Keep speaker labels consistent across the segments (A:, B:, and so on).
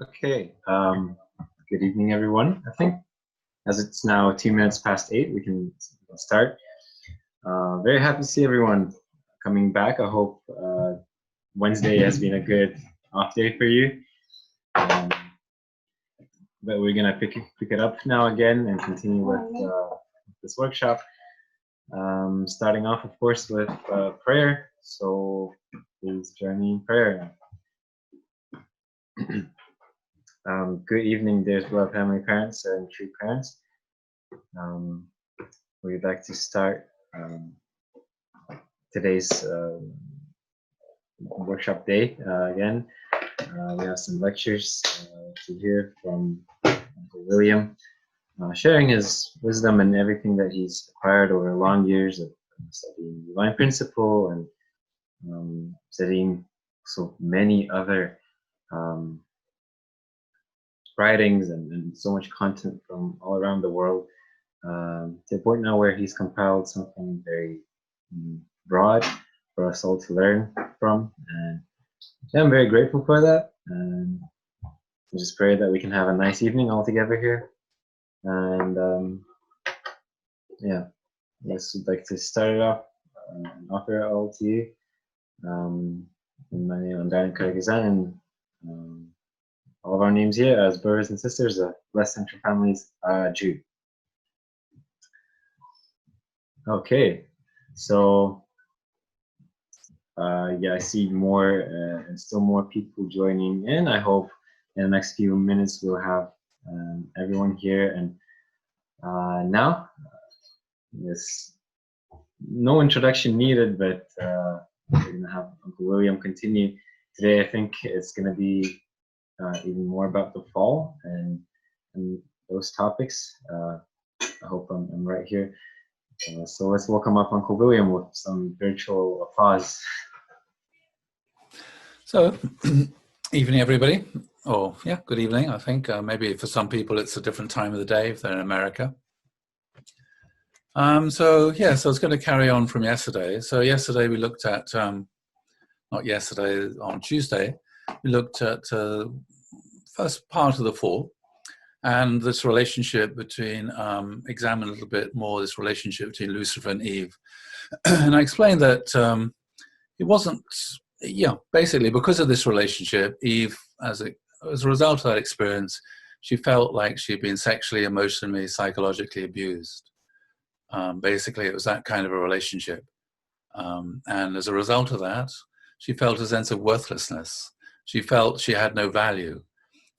A: Okay, good evening, everyone. I think as it's now 2 minutes past 8, we can start. Very happy to see everyone coming back. I hope Wednesday has been a good off day for you. But we're gonna pick it up now again and continue with this workshop. Starting off, of course, with prayer. So please join me in prayer. Good evening, dear beloved Heavenly Parents and true parents. We'd like to start today's workshop day again. We have some lectures to hear from Uncle William, sharing his wisdom and everything that he's acquired over long years of studying divine principle and studying so many other writings and so much content from all around the world, to the point now where he's compiled something very broad for us all to learn from. And I'm very grateful for that. And I just pray that we can have a nice evening all together here. And yeah, I guess I'd like to start it off and offer it all to you. In my name, I'm Daniel Karagazan, and all of our names here as brothers and sisters of Blessed Central Families Jew. Okay, so yeah, I see more and still more people joining in. I hope in the next few minutes we'll have everyone here. And now, yes, no introduction needed, but we're gonna have Uncle William continue. Today, I think it's gonna be even more about the fall and those topics. I hope I'm right here. So let's welcome up Uncle William with some virtual applause.
B: So, evening everybody. Oh, yeah, good evening, I think. Maybe for some people it's a different time of the day if they're in America. So I was going to carry on from yesterday. So yesterday we looked at, not yesterday, on Tuesday, we looked at first part of the fall and this relationship between, examine a little bit more this relationship between Lucifer and Eve. And I explained that it wasn't, basically because of this relationship, Eve, as a result of that experience, she felt like she'd been sexually, emotionally, psychologically abused. Basically, it was that kind of a relationship. And as a result of that, she felt a sense of worthlessness. She felt she had no value.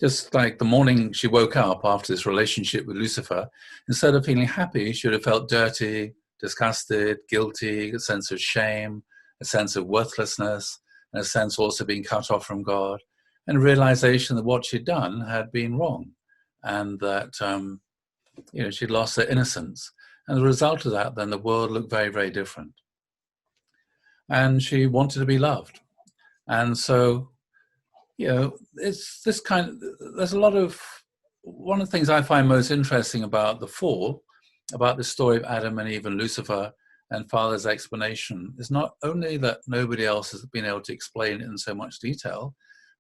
B: Just like the morning she woke up after this relationship with Lucifer, instead of feeling happy, she would have felt dirty, disgusted, guilty, a sense of shame, a sense of worthlessness, and a sense also being cut off from God, and a realization that what she'd done had been wrong, and that she'd lost her innocence. And as a result of that, then the world looked very, very different. And she wanted to be loved. And so, it's this kind of, there's a lot of, one of the things I find most interesting about the fall, about the story of Adam and Eve and Lucifer and Father's explanation, is not only that nobody else has been able to explain it in so much detail,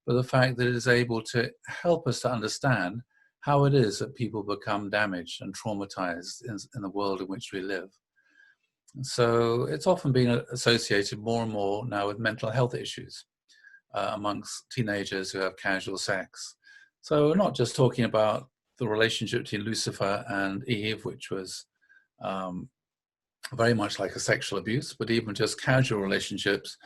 B: but the fact that it is able to help us to understand how it is that people become damaged and traumatized in the world in which we live. So it's often been associated more and more now with mental health issues amongst teenagers who have casual sex. So we're not just talking about the relationship between Lucifer and Eve, which was very much like a sexual abuse, but even just casual relationships,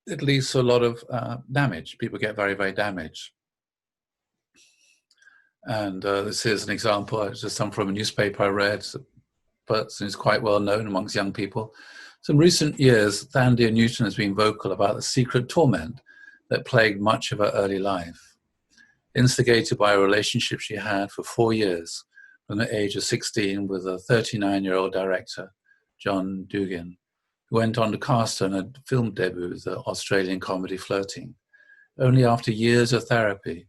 B: it leads to a lot of damage. People get very, very damaged. And this is an example, it's just some from a newspaper I read, it's a person who's quite well known amongst young people. So in recent years, Thandia Newton has been vocal about the secret torment that plagued much of her early life, instigated by a relationship she had for 4 years from the age of 16 with a 39-year-old director, John Dugan, who went on to cast her in a film debut, the Australian comedy Flirting. Only after years of therapy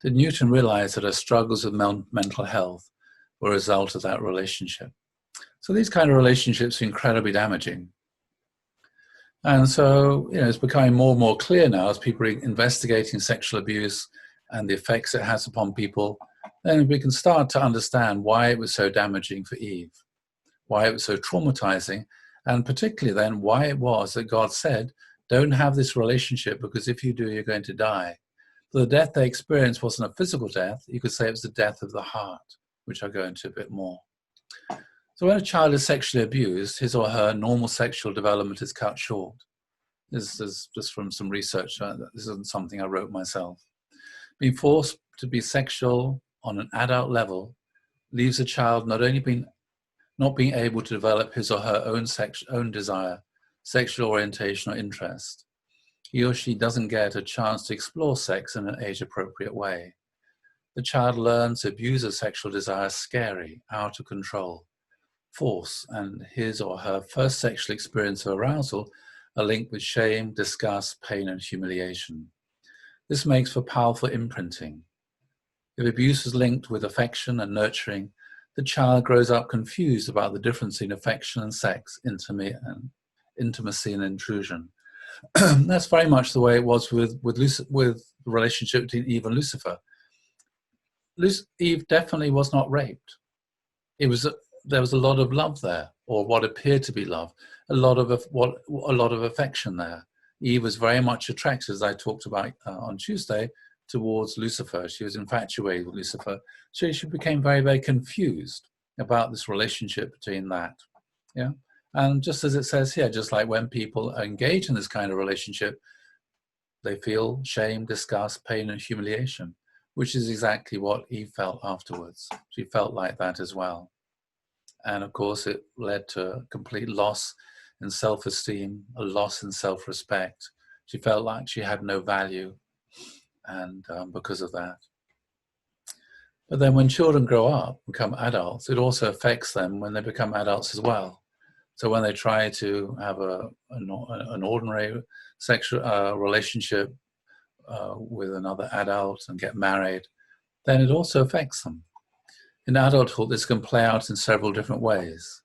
B: did Newton realize that her struggles with mental health were a result of that relationship. So these kind of relationships are incredibly damaging. And so, it's becoming more and more clear now as people are investigating sexual abuse and the effects it has upon people, then we can start to understand why it was so damaging for Eve, why it was so traumatizing, and particularly then why it was that God said, don't have this relationship, because if you do, you're going to die. So the death they experienced wasn't a physical death. You could say it was the death of the heart, which I'll go into a bit more. So when a child is sexually abused, his or her normal sexual development is cut short. This is just from some research. This isn't something I wrote myself. Being forced to be sexual on an adult level leaves a child not being able to develop his or her own desire, sexual orientation or interest. He or she doesn't get a chance to explore sex in an age-appropriate way. The child learns to abuse a sexual desire scary, out of control, force, and his or her first sexual experience of arousal are linked with shame, disgust, pain, and humiliation. This makes for powerful imprinting. If abuse is linked with affection and nurturing, the child grows up confused about the difference in affection and sex, intimacy and intrusion. That's very much the way it was with the relationship between Eve and Lucifer. Eve definitely was not raped. There was a lot of love there, or what appeared to be love, a lot of affection there. Eve was very much attracted, as I talked about on Tuesday, towards Lucifer. She was infatuated with Lucifer. So she became very, very confused about this relationship between that. Yeah. And just as it says here, just like when people engage in this kind of relationship, they feel shame, disgust, pain, and humiliation, which is exactly what Eve felt afterwards. She felt like that as well. And of course, it led to a complete loss in self-esteem, a loss in self-respect. She felt like she had no value, and because of that. But then when children grow up, become adults, it also affects them when they become adults as well. So when they try to have an ordinary sexual relationship with another adult and get married, then it also affects them. In adulthood, this can play out in several different ways.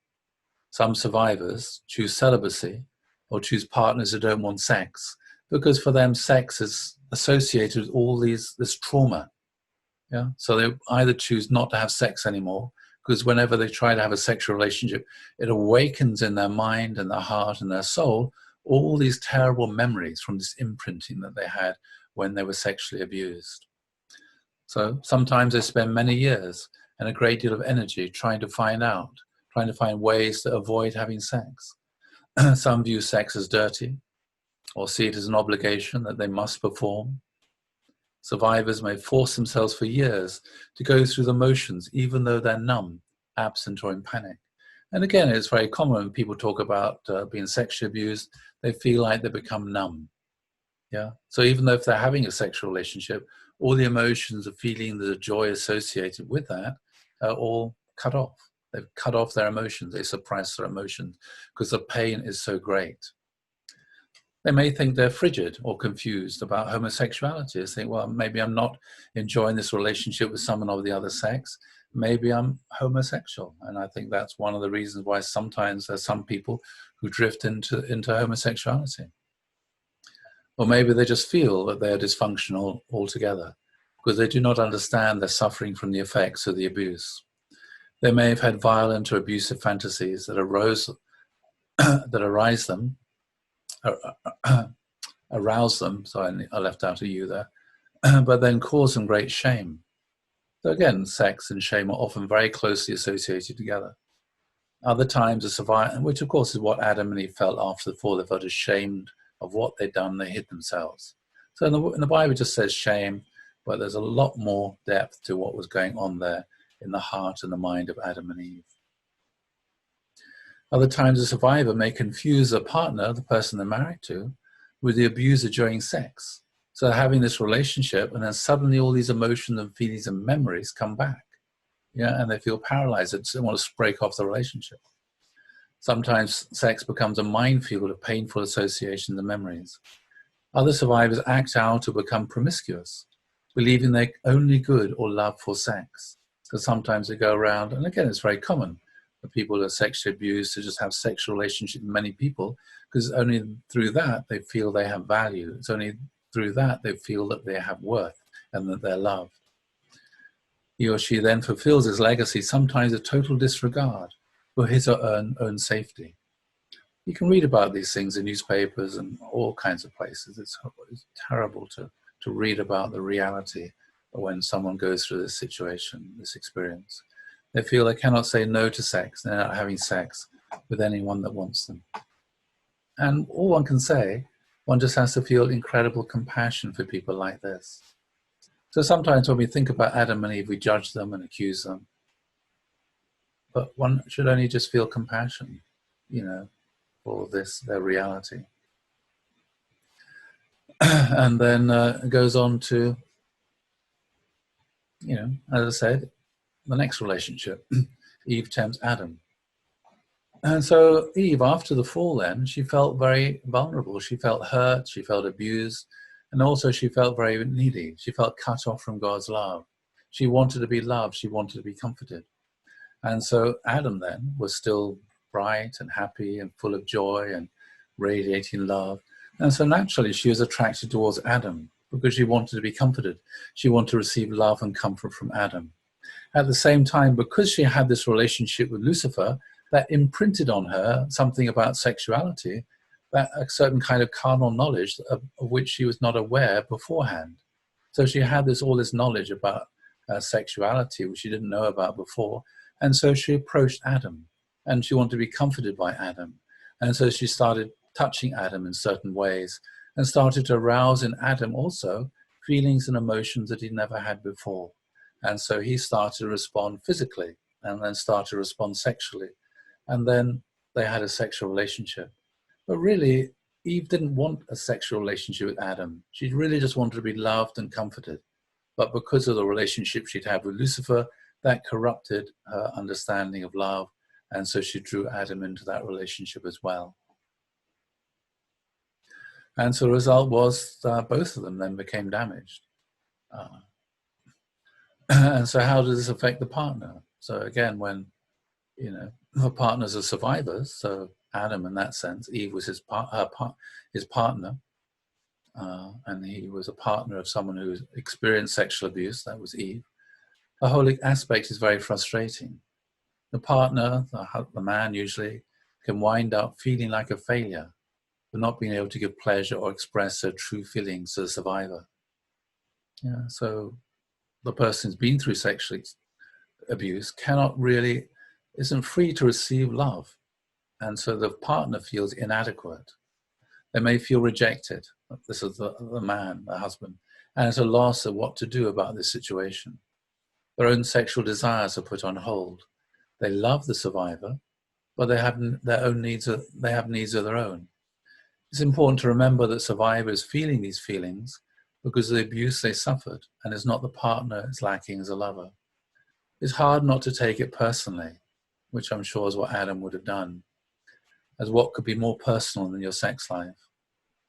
B: Some survivors choose celibacy or choose partners who don't want sex, because for them sex is associated with all this trauma. Yeah, so they either choose not to have sex anymore, because whenever they try to have a sexual relationship, it awakens in their mind and their heart and their soul all these terrible memories from this imprinting that they had when they were sexually abused. So sometimes they spend many years and a great deal of energy trying to find ways to avoid having sex. Some view sex as dirty or see it as an obligation that they must perform. Survivors may force themselves for years to go through the motions, even though they're numb, absent, or in panic. And again, it's very common when people talk about being sexually abused, they feel like they become numb. Yeah. So even though if they're having a sexual relationship, all the emotions, the feeling, the joy associated with that are all cut off. They've cut off their emotions. They suppress their emotions because the pain is so great. They may think they're frigid or confused about homosexuality. They think, well, maybe I'm not enjoying this relationship with someone of the other sex. Maybe I'm homosexual. And I think that's one of the reasons why sometimes there's some people who drift into homosexuality. Or maybe they just feel that they're dysfunctional altogether because they do not understand they're suffering from the effects of the abuse. They may have had violent or abusive fantasies that arouse them, sorry, I left out a "you" there, but then cause them great shame. So again, sex and shame are often very closely associated together. Other times, a survivor, which of course is what Adam and Eve felt after the fall, they felt ashamed of what they'd done, they hid themselves. So in the Bible it just says shame, but there's a lot more depth to what was going on there in the heart and the mind of Adam and Eve. Other times a survivor may confuse a partner, the person they're married to, with the abuser during sex. So they're having this relationship and then suddenly all these emotions and feelings and memories come back. Yeah, and they feel paralyzed. They want to break off the relationship. Sometimes sex becomes a minefield of painful associations and memories. Other survivors act out or become promiscuous, believing they're only good or love for sex. So sometimes they go around, and again, it's very common for people who are sexually abused to just have sexual relationships with many people, because only through that they feel they have value. It's only through that they feel that they have worth and that they're loved. He or she then fulfills his legacy, sometimes a total disregard for his or her own safety. You can read about these things in newspapers and all kinds of places. It's terrible to read about the reality of when someone goes through this situation, this experience. They feel they cannot say no to sex. They're not having sex with anyone that wants them. And all one can say, one just has to feel incredible compassion for people like this. So sometimes when we think about Adam and Eve, we judge them and accuse them. But one should only just feel compassion, for this, their reality. And then it goes on to, as I said, the next relationship. Eve tempts Adam. And so Eve, after the fall then, she felt very vulnerable. She felt hurt, she felt abused, and also she felt very needy. She felt cut off from God's love. She wanted to be loved, she wanted to be comforted. And so Adam then was still bright and happy and full of joy and radiating love. And so naturally she was attracted towards Adam because she wanted to be comforted. She wanted to receive love and comfort from Adam. At the same time, because she had this relationship with Lucifer, that imprinted on her something about sexuality, that a certain kind of carnal knowledge of which she was not aware beforehand. So she had all this knowledge about sexuality, which she didn't know about before. And so she approached Adam, and she wanted to be comforted by Adam. And so she started touching Adam in certain ways and started to arouse in Adam also feelings and emotions that he never had before. And so he started to respond physically and then started to respond sexually. And then they had a sexual relationship. But really, Eve didn't want a sexual relationship with Adam. She really just wanted to be loved and comforted. But because of the relationship she'd had with Lucifer, that corrupted her understanding of love. And so she drew Adam into that relationship as well. And so the result was both of them then became damaged. And so how does this affect the partner? So again, when, the partners are survivors, so Adam in that sense, Eve was his partner, and he was a partner of someone who experienced sexual abuse, that was Eve. The whole aspect is very frustrating. The partner, the man usually, can wind up feeling like a failure for not being able to give pleasure or express their true feelings to the survivor. Yeah, so the person who's been through sexual abuse isn't free to receive love. And so the partner feels inadequate. They may feel rejected. This is the man, the husband, and it's a loss of what to do about this situation. Their own sexual desires are put on hold. They love the survivor, but they have their own needs. They have needs of their own. It's important to remember that survivor is feeling these feelings because of the abuse they suffered, and it's not the partner is lacking as a lover. It's hard not to take it personally, which I'm sure is what Adam would have done, as what could be more personal than your sex life.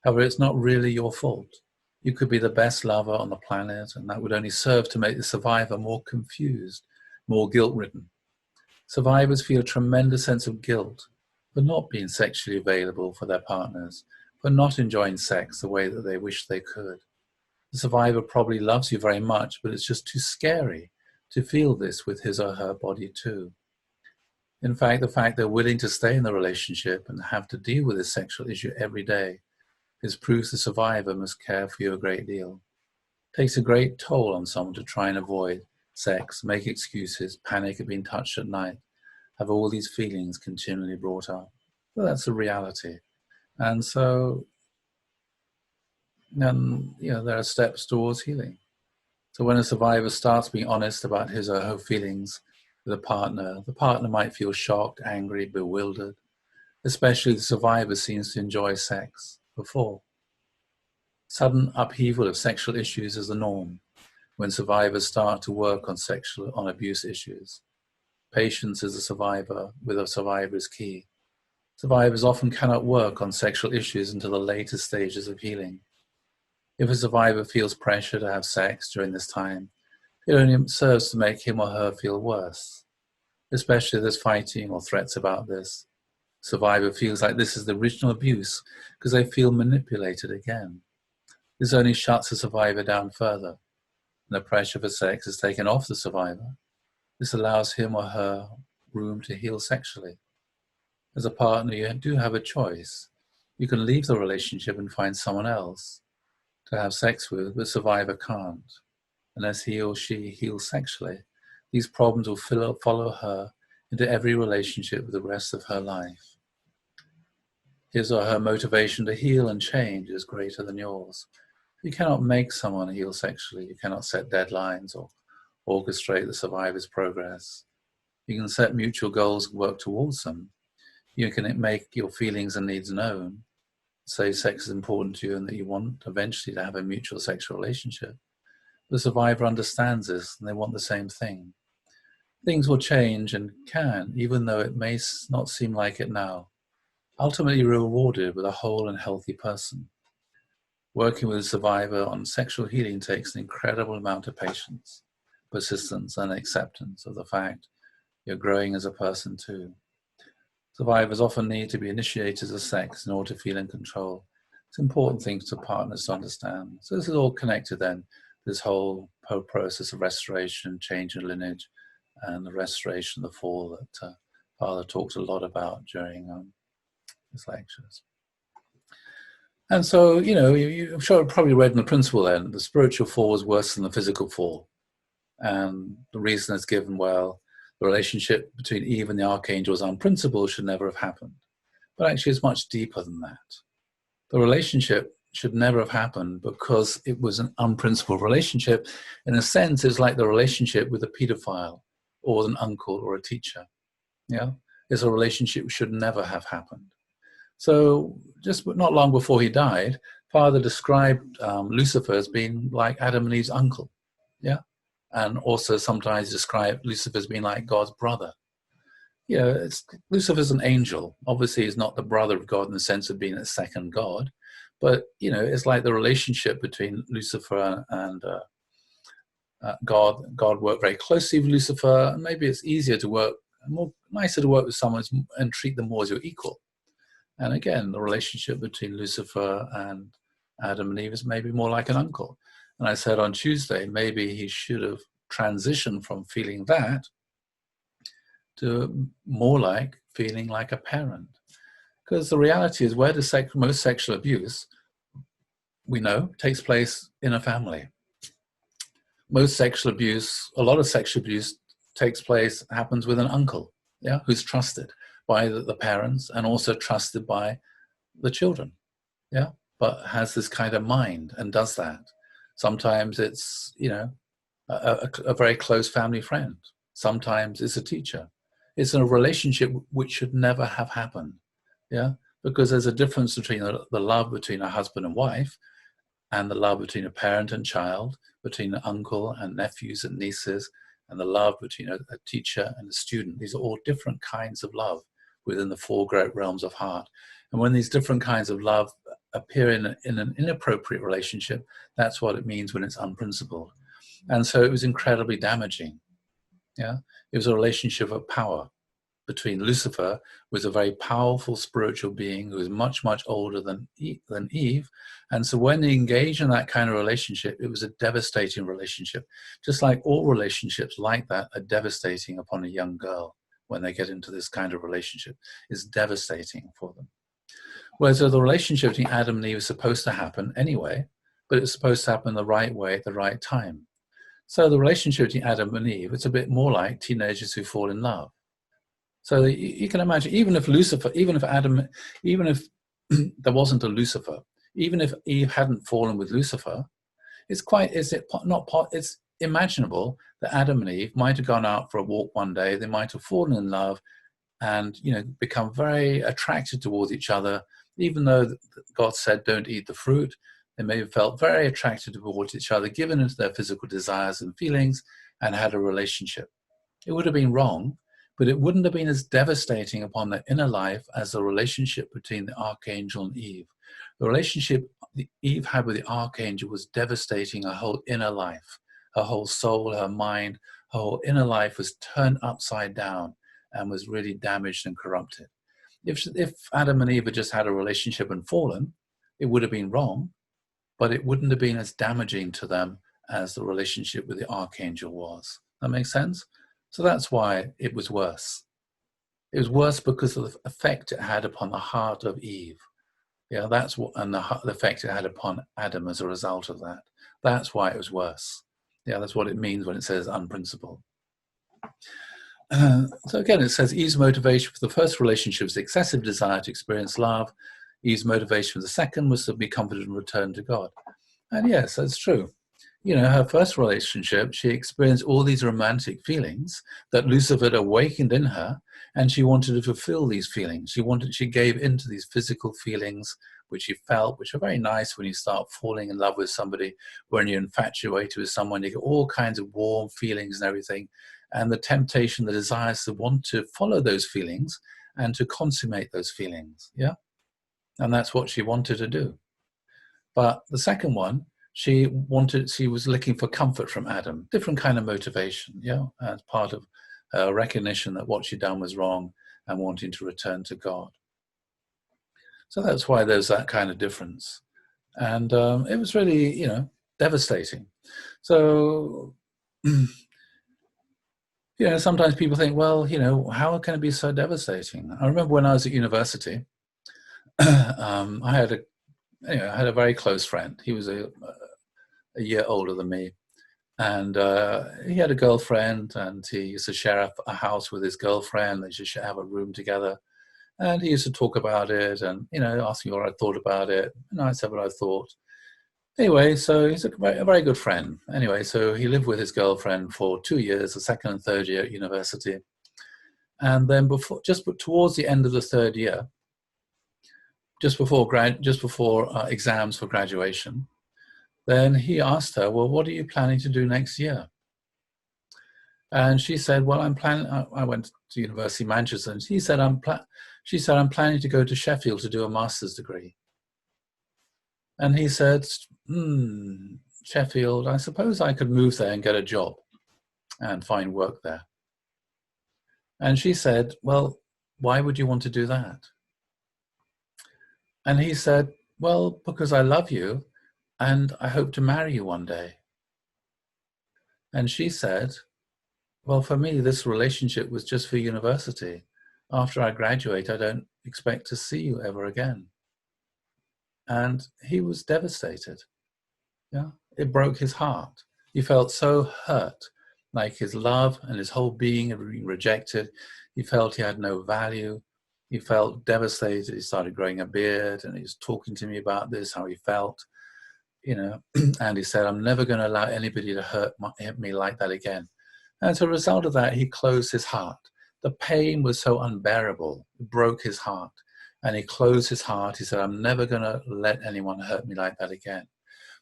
B: However, it's not really your fault. You could be the best lover on the planet, and that would only serve to make the survivor more confused, more guilt-ridden. Survivors feel a tremendous sense of guilt for not being sexually available for their partners, for not enjoying sex the way that they wish they could. The survivor probably loves you very much, but it's just too scary to feel this with his or her body too. In fact, the fact they're willing to stay in the relationship and have to deal with this sexual issue every day is proof the survivor must care for you a great deal. It takes a great toll on someone to try and avoid sex, make excuses, panic at being touched at night, have all these feelings continually brought up. Well, that's the reality. And so, there are steps towards healing. So when a survivor starts being honest about his or her feelings with the partner might feel shocked, angry, bewildered, especially if the survivor seems to enjoy sex before. Sudden upheaval of sexual issues is the norm when survivors start to work on abuse issues. Patience with a survivor is key. Survivors often cannot work on sexual issues until the later stages of healing. If a survivor feels pressure to have sex during this time, it only serves to make him or her feel worse, especially if there's fighting or threats about this. Survivor feels like this is the original abuse because they feel manipulated again. This only shuts the survivor down further. and the pressure for sex is taken off the survivor, this allows him or her room to heal sexually. As a partner, you do have a choice. You can leave the relationship and find someone else to have sex with, but the survivor can't. Unless he or she heals sexually, these problems will follow her into every relationship for the rest of her life. His or her motivation to heal and change is greater than yours. You cannot make someone heal sexually. You cannot set deadlines or orchestrate the survivor's progress. You can set mutual goals and work towards them. You can make your feelings and needs known, say sex is important to you and that you want eventually to have a mutual sexual relationship. The survivor understands this and they want the same thing. Things will change and can, even though it may not seem like it now. Ultimately, you're rewarded with a whole and healthy person. Working with a survivor on sexual healing takes an incredible amount of patience, persistence, and acceptance of the fact you're growing as a person too. Survivors often need to be initiators of sex in order to feel in control. It's important things for partners to understand. So this is all connected then, this whole process of restoration, change in lineage, and the restoration of the fall that Father talked a lot about during his lectures. And so, I'm sure you've probably read in the principle then, the spiritual fall is worse than the physical fall. And the reason is given, well, the relationship between Eve and the archangel was unprincipled, should never have happened. But actually it's much deeper than that. The relationship should never have happened because it was an unprincipled relationship. In a sense, it's like the relationship with a pedophile or an uncle or a teacher. Yeah, it's a relationship which should never have happened. So just not long before he died, Father described Lucifer as being like Adam and Eve's uncle. Yeah, and also sometimes describe Lucifer as being like God's brother. Lucifer's an angel. Obviously, he's not the brother of God in the sense of being a second God, but it's like the relationship between Lucifer and God. God worked very closely with Lucifer, and maybe it's easier to work, nicer to work with someone and treat them more as your equal. And again, the relationship between Lucifer and Adam and Eve is maybe more like an uncle. And I said on Tuesday, maybe he should have transitioned from feeling that to more like feeling like a parent. Because the reality is, where does most sexual abuse, we know, takes place in a family. Most sexual abuse, a lot of sexual abuse happens with an uncle, yeah, who's trusted by the parents and also trusted by the children, yeah, but has this kind of mind and does that. Sometimes it's, a very close family friend. Sometimes it's a teacher. It's a relationship which should never have happened, yeah, because there's a difference between the love between a husband and wife and the love between a parent and child, between an uncle and nephews and nieces, and the love between a teacher and a student. These are all different kinds of love within the four great realms of heart. And when these different kinds of love appear in an inappropriate relationship, that's what it means when it's unprincipled. And so it was incredibly damaging. Yeah, it was a relationship of power between Lucifer, who was a very powerful spiritual being who was much, much older than Eve. And so when they engaged in that kind of relationship, it was a devastating relationship. Just like all relationships like that are devastating upon a young girl when they get into this kind of relationship. It's devastating for them. Whereas the relationship between Adam and Eve is supposed to happen anyway, but it's supposed to happen the right way at the right time. So the relationship between Adam and Eve, it's a bit more like teenagers who fall in love. So you can imagine, even if there wasn't a Lucifer, even if Eve hadn't fallen with Lucifer, it's imaginable that Adam and Eve might have gone out for a walk one day. They might have fallen in love and, become very attracted towards each other, even though God said, don't eat the fruit. They may have felt very attracted towards each other, given into their physical desires and feelings, and had a relationship. It would have been wrong, but it wouldn't have been as devastating upon their inner life as the relationship between the archangel and Eve. The relationship Eve had with the archangel was devastating her whole inner life. Her whole soul, her mind, her whole inner life was turned upside down and was really damaged and corrupted. If Adam and Eve had just had a relationship and fallen, it would have been wrong, but it wouldn't have been as damaging to them as the relationship with the archangel was. That makes sense? So that's why it was worse. It was worse because of the effect it had upon the heart of Eve. Yeah, that's what, and the effect it had upon Adam as a result of that. That's why it was worse. Yeah, that's what it means when it says unprincipled. So again, it says Eve's motivation for the first relationship was excessive desire to experience love. Eve's motivation for the second was to be comforted and return to God. And yes, that's true. You know, her first relationship, she experienced all these romantic feelings that Lucifer had awakened in her, and she wanted to fulfill these feelings. She gave into these physical feelings, which she felt, which are very nice when you start falling in love with somebody, when you're infatuated with someone, you get all kinds of warm feelings and everything. And the temptation, the desires to want to follow those feelings and to consummate those feelings. Yeah. And that's what she wanted to do. But the second one, she was looking for comfort from Adam, different kind of motivation, yeah, as part of recognition that what she'd done was wrong and wanting to return to God. So that's why there's that kind of difference. And it was really, you know, devastating. So, you know, sometimes people think, well, you know, how can it be so devastating? I remember when I was at university, I had a very close friend. He was a year older than me. And he had a girlfriend, and he used to share a house with his girlfriend. They used to have a room together. And he used to talk about it and, you know, ask me what I thought about it. And I said what I thought. Anyway, so he's a very good friend. Anyway, so he lived with his girlfriend for 2 years, the second and third year at university. And then just towards the end of the third year, just before exams for graduation, then he asked her, well, what are you planning to do next year? And she said, well, I went to University of Manchester, and she said, I'm planning to go to Sheffield to do a master's degree. And he said, Sheffield, I suppose I could move there and get a job and find work there. And she said, well, why would you want to do that? And he said, well, because I love you and I hope to marry you one day. And she said, well, for me, this relationship was just for university. After I graduate, I don't expect to see you ever again. And he was devastated. Yeah, it broke his heart. He felt so hurt, like his love and his whole being had been rejected. He felt he had no value. He felt devastated. He started growing a beard, and he was talking to me about this, how he felt, you know. And he said, I'm never going to allow anybody to hurt me like that again. And as a result of that, he closed his heart. The pain was so unbearable. It broke his heart. And he closed his heart. He said, I'm never going to let anyone hurt me like that again.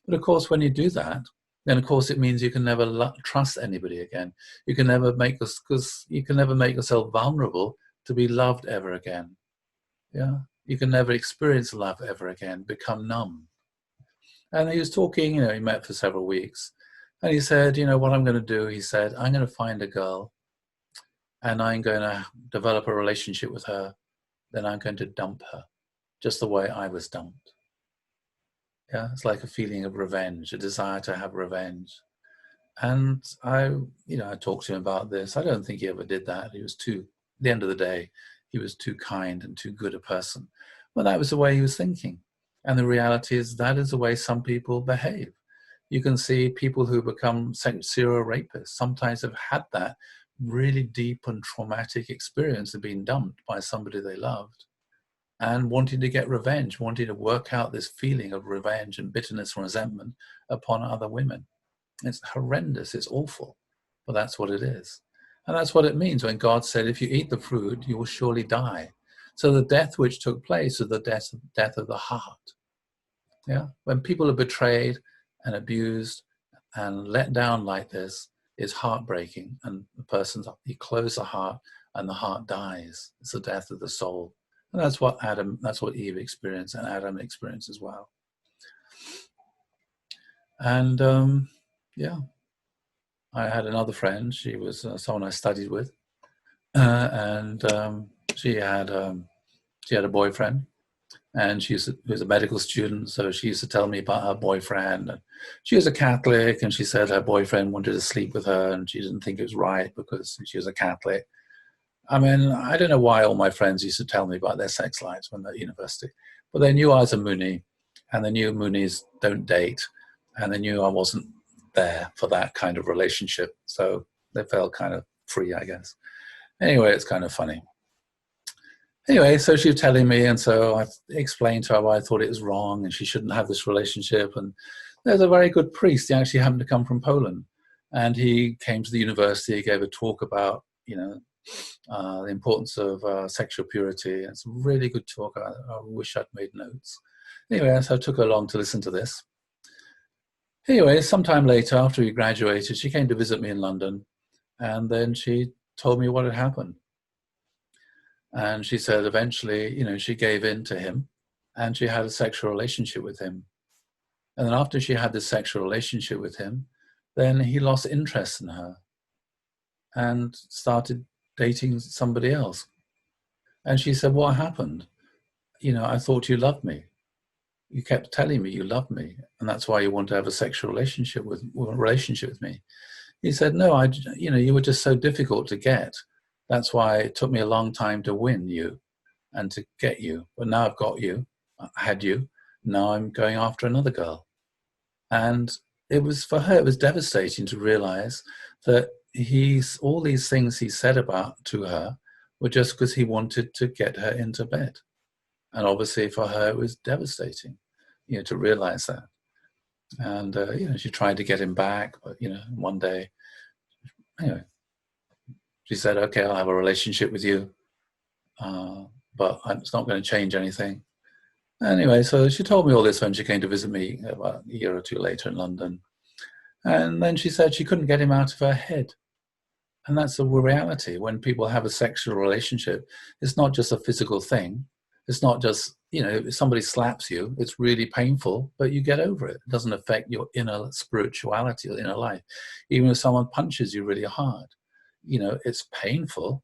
B: But of course, when you do that, then of course it means you can never trust anybody again. You can never make yourself vulnerable to be loved ever again. Yeah, you can never experience love ever again. Become numb. And he was talking. You know, he met for several weeks, and he said, you know, what I'm going to do. He said, I'm going to find a girl, and I'm going to develop a relationship with her. Then I'm going to dump her, just the way I was dumped. Yeah, it's like a feeling of revenge, a desire to have revenge. And I talked to him about this. I don't think he ever did that. He was at the end of the day, he was too kind and too good a person. But that was the way he was thinking. And the reality is that is the way some people behave. You can see people who become serial rapists sometimes have had that really deep and traumatic experience of being dumped by somebody they loved, and wanting to get revenge, wanting to work out this feeling of revenge and bitterness and resentment upon other women. It's horrendous, it's awful, but that's what it is. And that's what it means when God said, if you eat the fruit, you will surely die. So the death which took place is the death of the heart. Yeah, when people are betrayed and abused and let down like this, it's heartbreaking, and he closed the heart and the heart dies. It's the death of the soul. And that's what Eve experienced, and Adam experienced as well. And I had another friend. She was someone I studied with, and she had a boyfriend, And she was a medical student, so she used to tell me about her boyfriend. And she was a Catholic, and she said her boyfriend wanted to sleep with her, and she didn't think it was right because she was a Catholic. I mean, I don't know why all my friends used to tell me about their sex lives when they're at university, but they knew I was a Moonie, and they knew Moonies don't date, and they knew I wasn't there for that kind of relationship. So they felt kind of free, I guess. Anyway, it's kind of funny. Anyway, so she was telling me, and so I explained to her why I thought it was wrong and she shouldn't have this relationship. And there's a very good priest. He actually happened to come from Poland, and he came to the university. He gave a talk about, the importance of sexual purity. It's a really good talk. I wish I'd made notes. Anyway, so I took her along to listen to this. Anyway, sometime later, after we graduated, she came to visit me in London, and then she told me what had happened. And she said eventually, she gave in to him, and she had a sexual relationship with him. And then after she had this sexual relationship with him, then he lost interest in her and started dating somebody else. And she said, what happened? I thought you loved me. You kept telling me you loved me, and that's why you want to have a sexual relationship with me. He said, no, you were just so difficult to get. That's why it took me a long time to win you and to get you. But now I've got you, I had you. Now I'm going after another girl. And it was, for her, it was devastating to realize that all these things he said to her were just because he wanted to get her into bed. And obviously for her, it was devastating, to realize that. And, she tried to get him back, but, one day, anyway, she said, okay, I'll have a relationship with you, but it's not going to change anything. Anyway, so she told me all this when she came to visit me about a year or two later in London. And then she said she couldn't get him out of her head. And that's the reality. When people have a sexual relationship, it's not just a physical thing. It's not just, if somebody slaps you, it's really painful, but you get over it. It doesn't affect your inner spirituality or inner life. Even if someone punches you really hard, it's painful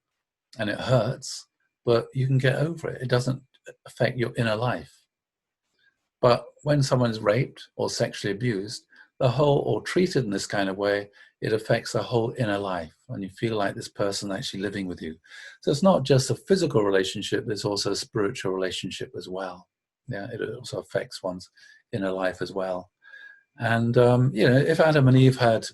B: and it hurts, but you can get over it. It doesn't affect your inner life. But when someone's raped or sexually abused, or treated in this kind of way, it affects the whole inner life, and you feel like this person actually living with you. So it's not just a physical relationship, there's also a spiritual relationship as well. Yeah, it also affects one's inner life as well. And, if Adam and Eve had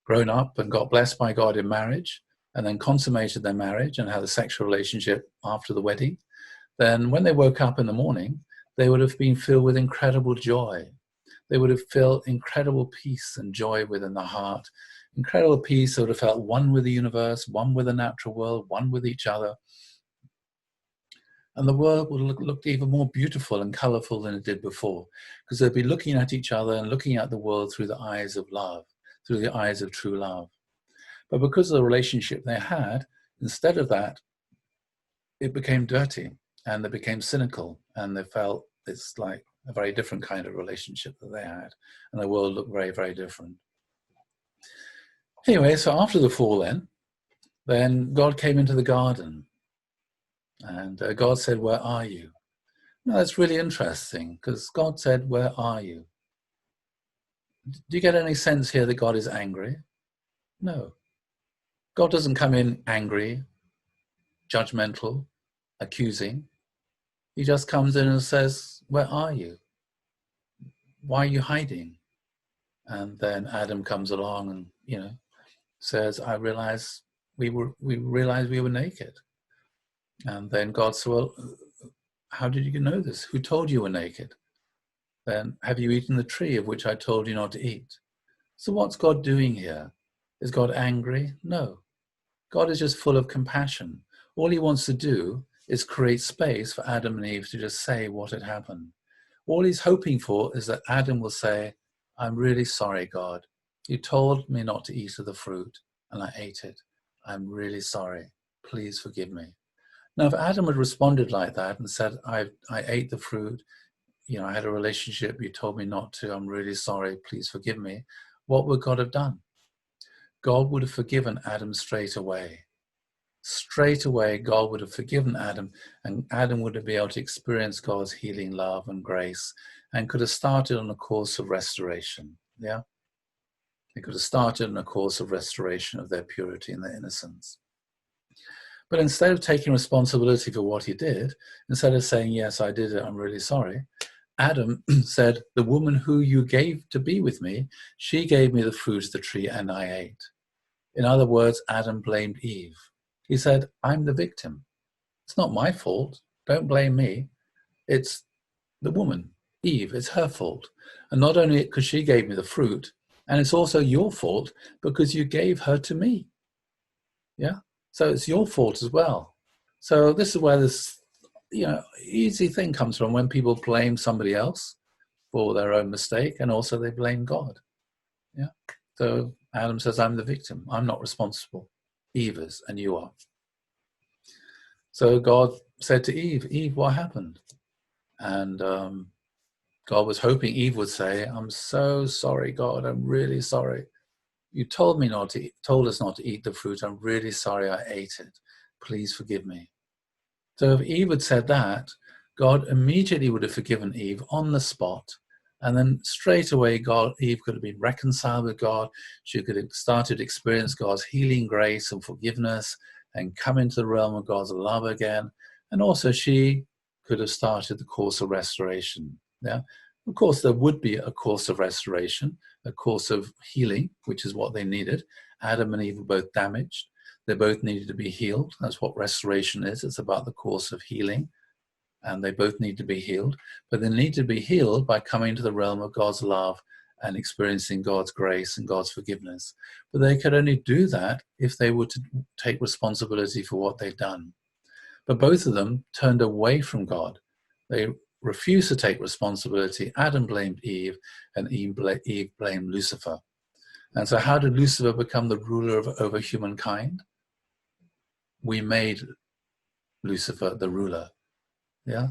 B: grown up and got blessed by God in marriage, and then consummated their marriage and had a sexual relationship after the wedding, then when they woke up in the morning, they would have been filled with incredible joy. They would have felt incredible peace and joy within the heart. Incredible peace. They would have felt one with the universe, one with the natural world, one with each other. And the world would look even more beautiful and colorful than it did before, because they'd be looking at each other and looking at the world through the eyes of love, through the eyes of true love. But because of the relationship they had, instead of that, it became dirty, and they became cynical, and they felt it's like a very different kind of relationship that they had, and the world looked very, very different. Anyway, so after the fall then God came into the garden, and God said, where are you? Now, that's really interesting, because God said, where are you? Do you get any sense here that God is angry? No. God doesn't come in angry, judgmental, accusing. He just comes in and says, where are you? Why are you hiding? And then Adam comes along and, says, I realized we realized we were naked. And then God said, well, how did you know this? Who told you were naked? Then have you eaten the tree of which I told you not to eat? So what's God doing here? Is God angry? No. God is just full of compassion. All he wants to do is create space for Adam and Eve to just say what had happened. All he's hoping for is that Adam will say, I'm really sorry, God. You told me not to eat of the fruit, and I ate it. I'm really sorry. Please forgive me. Now, if Adam had responded like that and said, I ate the fruit, I had a relationship, you told me not to, I'm really sorry, please forgive me, what would God have done? God would have forgiven Adam straight away. straight away God would have forgiven Adam, and Adam would have been able to experience God's healing love and grace, and could have started on a course of restoration. Yeah, they could have started on a course of restoration of their purity and their innocence. But instead of taking responsibility for what he did, instead of saying, yes, I did it, I'm really sorry, Adam said, the woman who you gave to be with me, she gave me the fruit of the tree and I ate. In other words, Adam blamed Eve. He said, I'm the victim. It's not my fault. Don't blame me. It's the woman, Eve. It's her fault. And not only because she gave me the fruit, and it's also your fault because you gave her to me. Yeah? So it's your fault as well. So this is where this, easy thing comes from, when people blame somebody else for their own mistake, and also they blame God. Yeah. So Adam says, I'm the victim. I'm not responsible. Eve is, and you are. So God said to Eve, Eve, what happened? And God was hoping Eve would say, I'm so sorry, God. I'm really sorry. You told us not to eat the fruit. I'm really sorry I ate it. Please forgive me. So if Eve had said that, God immediately would have forgiven Eve on the spot. And then straight away, Eve could have been reconciled with God. She could have started to experience God's healing grace and forgiveness and come into the realm of God's love again. And also she could have started the course of restoration. Yeah. Of course, there would be a course of restoration, a course of healing, which is what they needed. Adam and Eve were both damaged. They both needed to be healed. That's what restoration is. It's about the course of healing. And they both need to be healed. But they need to be healed by coming to the realm of God's love and experiencing God's grace and God's forgiveness. But they could only do that if they were to take responsibility for what they'd done. But both of them turned away from God. They refused to take responsibility. Adam blamed Eve, and Eve blamed Lucifer. And so how did Lucifer become the ruler over humankind? We made Lucifer the ruler. Yeah?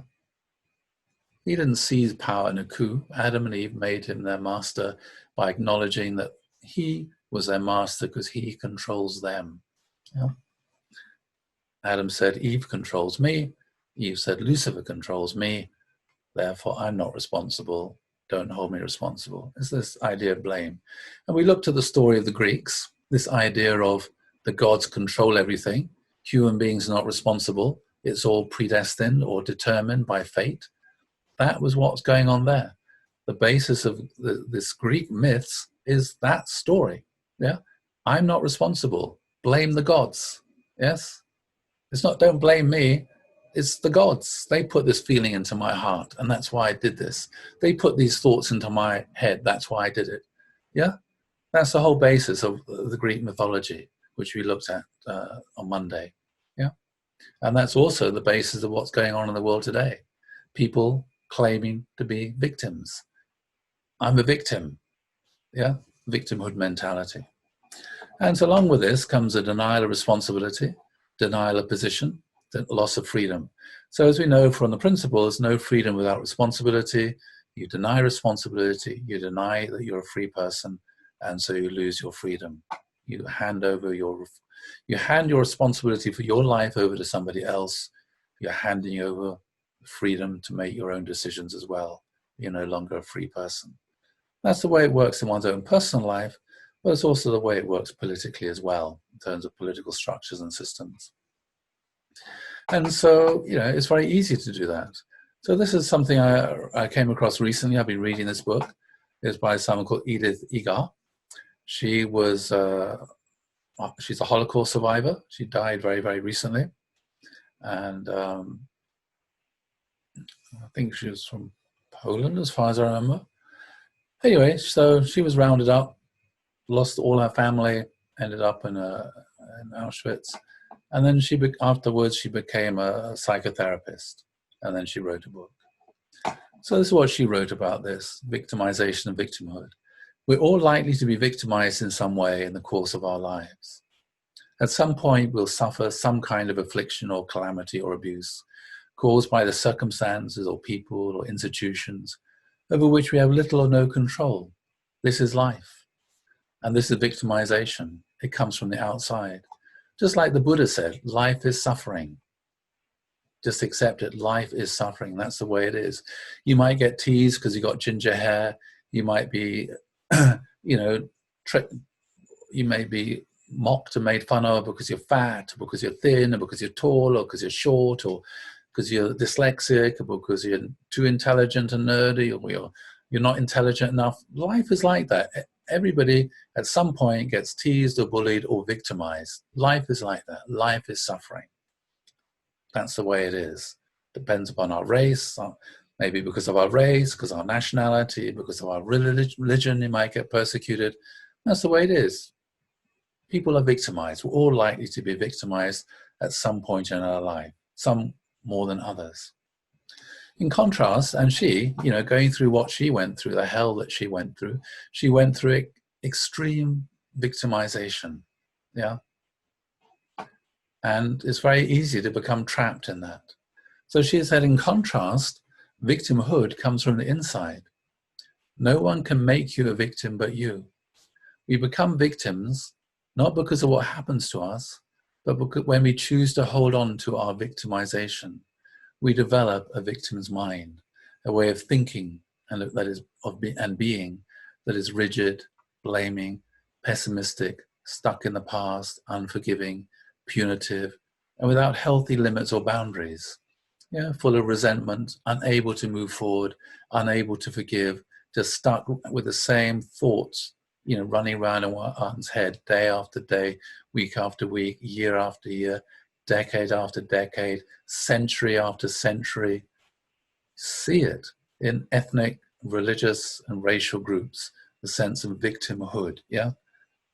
B: He didn't seize power in a coup. Adam and Eve made him their master by acknowledging that he was their master because he controls them. Yeah? Adam said, Eve controls me. Eve said, Lucifer controls me. Therefore, I'm not responsible. Don't hold me responsible. It's this idea of blame. And we looked at the story of the Greeks, this idea of the gods control everything. Human beings are not responsible. It's all predestined or determined by fate. That was what's going on there. The basis of this Greek myths is that story. Yeah, I'm not responsible. Blame the gods. Yes, it's not. Don't blame me. It's the gods. They put this feeling into my heart, and that's why I did this. They put these thoughts into my head. That's why I did it. Yeah, that's the whole basis of the Greek mythology, which we looked at on Monday. Yeah, and that's also the basis of what's going on in the world today. People claiming to be victims. I'm a victim. Yeah, victimhood mentality. And so along with this comes a denial of responsibility, denial of position, the loss of freedom. So as we know from the principles, no freedom without responsibility. You deny responsibility, you deny that you're a free person, and so you lose your freedom. You hand your responsibility for your life over to somebody else. You're handing over freedom to make your own decisions as well. You're no longer a free person. That's the way it works in one's own personal life, but it's also the way it works politically as well, in terms of political structures and systems. And so, it's very easy to do that. So this is something I came across recently. I've been reading this book. It's by someone called Edith Eger. She was, she's a Holocaust survivor. She died very, very recently. And I think she was from Poland, as far as I remember. Anyway, so she was rounded up, lost all her family, ended up in Auschwitz. And then afterwards, she became a psychotherapist. And then she wrote a book. So this is what she wrote about this, victimization and victimhood. We're all likely to be victimized in some way in the course of our lives. At some point, we'll suffer some kind of affliction or calamity or abuse caused by the circumstances or people or institutions over which we have little or no control. This is life. And this is victimization. It comes from the outside. Just like the Buddha said, life is suffering. Just accept it. Life is suffering. That's the way it is. You might get teased because you got ginger hair. You might be, you know, you may be mocked and made fun of because you're fat, or because you're thin, or because you're tall, or because you're short, or because you're dyslexic, or because you're too intelligent and nerdy, or you're not intelligent enough. Life is like that. Everybody at some point gets teased or bullied or victimized. Life is like that. Life is suffering. That's the way it is. Depends upon our race, maybe because of our race, because of our nationality, because of our religion, you might get persecuted. That's the way it is. People are victimized. We're all likely to be victimized at some point in our life, some more than others. In contrast, and she, you know, going through what she went through, the hell that she went through extreme victimization. Yeah. And it's very easy to become trapped in that. So she said, in contrast, victimhood comes from the inside. No one can make you a victim but you. We become victims not because of what happens to us, but because when we choose to hold on to our victimization, we develop a victim's mind, a way of thinking and being that is rigid, blaming, pessimistic, stuck in the past, unforgiving, punitive, and without healthy limits or boundaries. Yeah, full of resentment, unable to move forward, unable to forgive, just stuck with the same thoughts, you know, running around in one's head day after day, week after week, year after year, decade after decade, century after century. See it in ethnic, religious, and racial groups, the sense of victimhood. Yeah.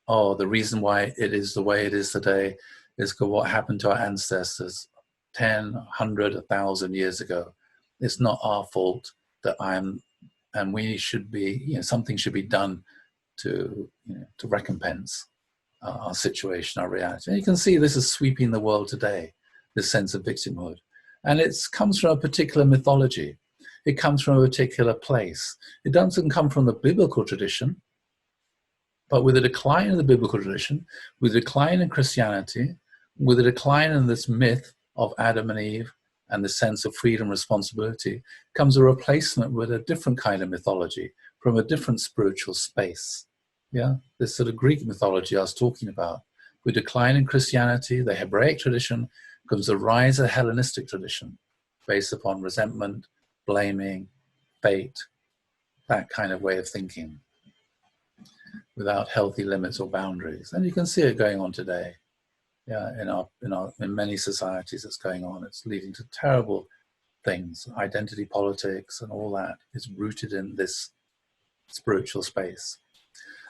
B: Oh, the reason why it is the way it is today is because what happened to our ancestors 10, 100, 1,000 years ago. It's not our fault that and we should be, you know, something should be done to, you know, to recompense our situation, our reality. And you can see this is sweeping the world today, this sense of victimhood. And it comes from a particular mythology. It comes from a particular place. It doesn't come from the biblical tradition, but with the decline of the biblical tradition, with the decline in Christianity, with the decline in this myth of Adam and Eve and the sense of freedom and responsibility, comes a replacement with a different kind of mythology from a different spiritual space. Yeah, this sort of Greek mythology I was talking about. With decline in Christianity, the Hebraic tradition, comes the rise of Hellenistic tradition based upon resentment, blaming, fate, that kind of way of thinking without healthy limits or boundaries. And you can see it going on today. Yeah, in many societies it's going on. It's leading to terrible things. Identity politics and all that is rooted in this spiritual space.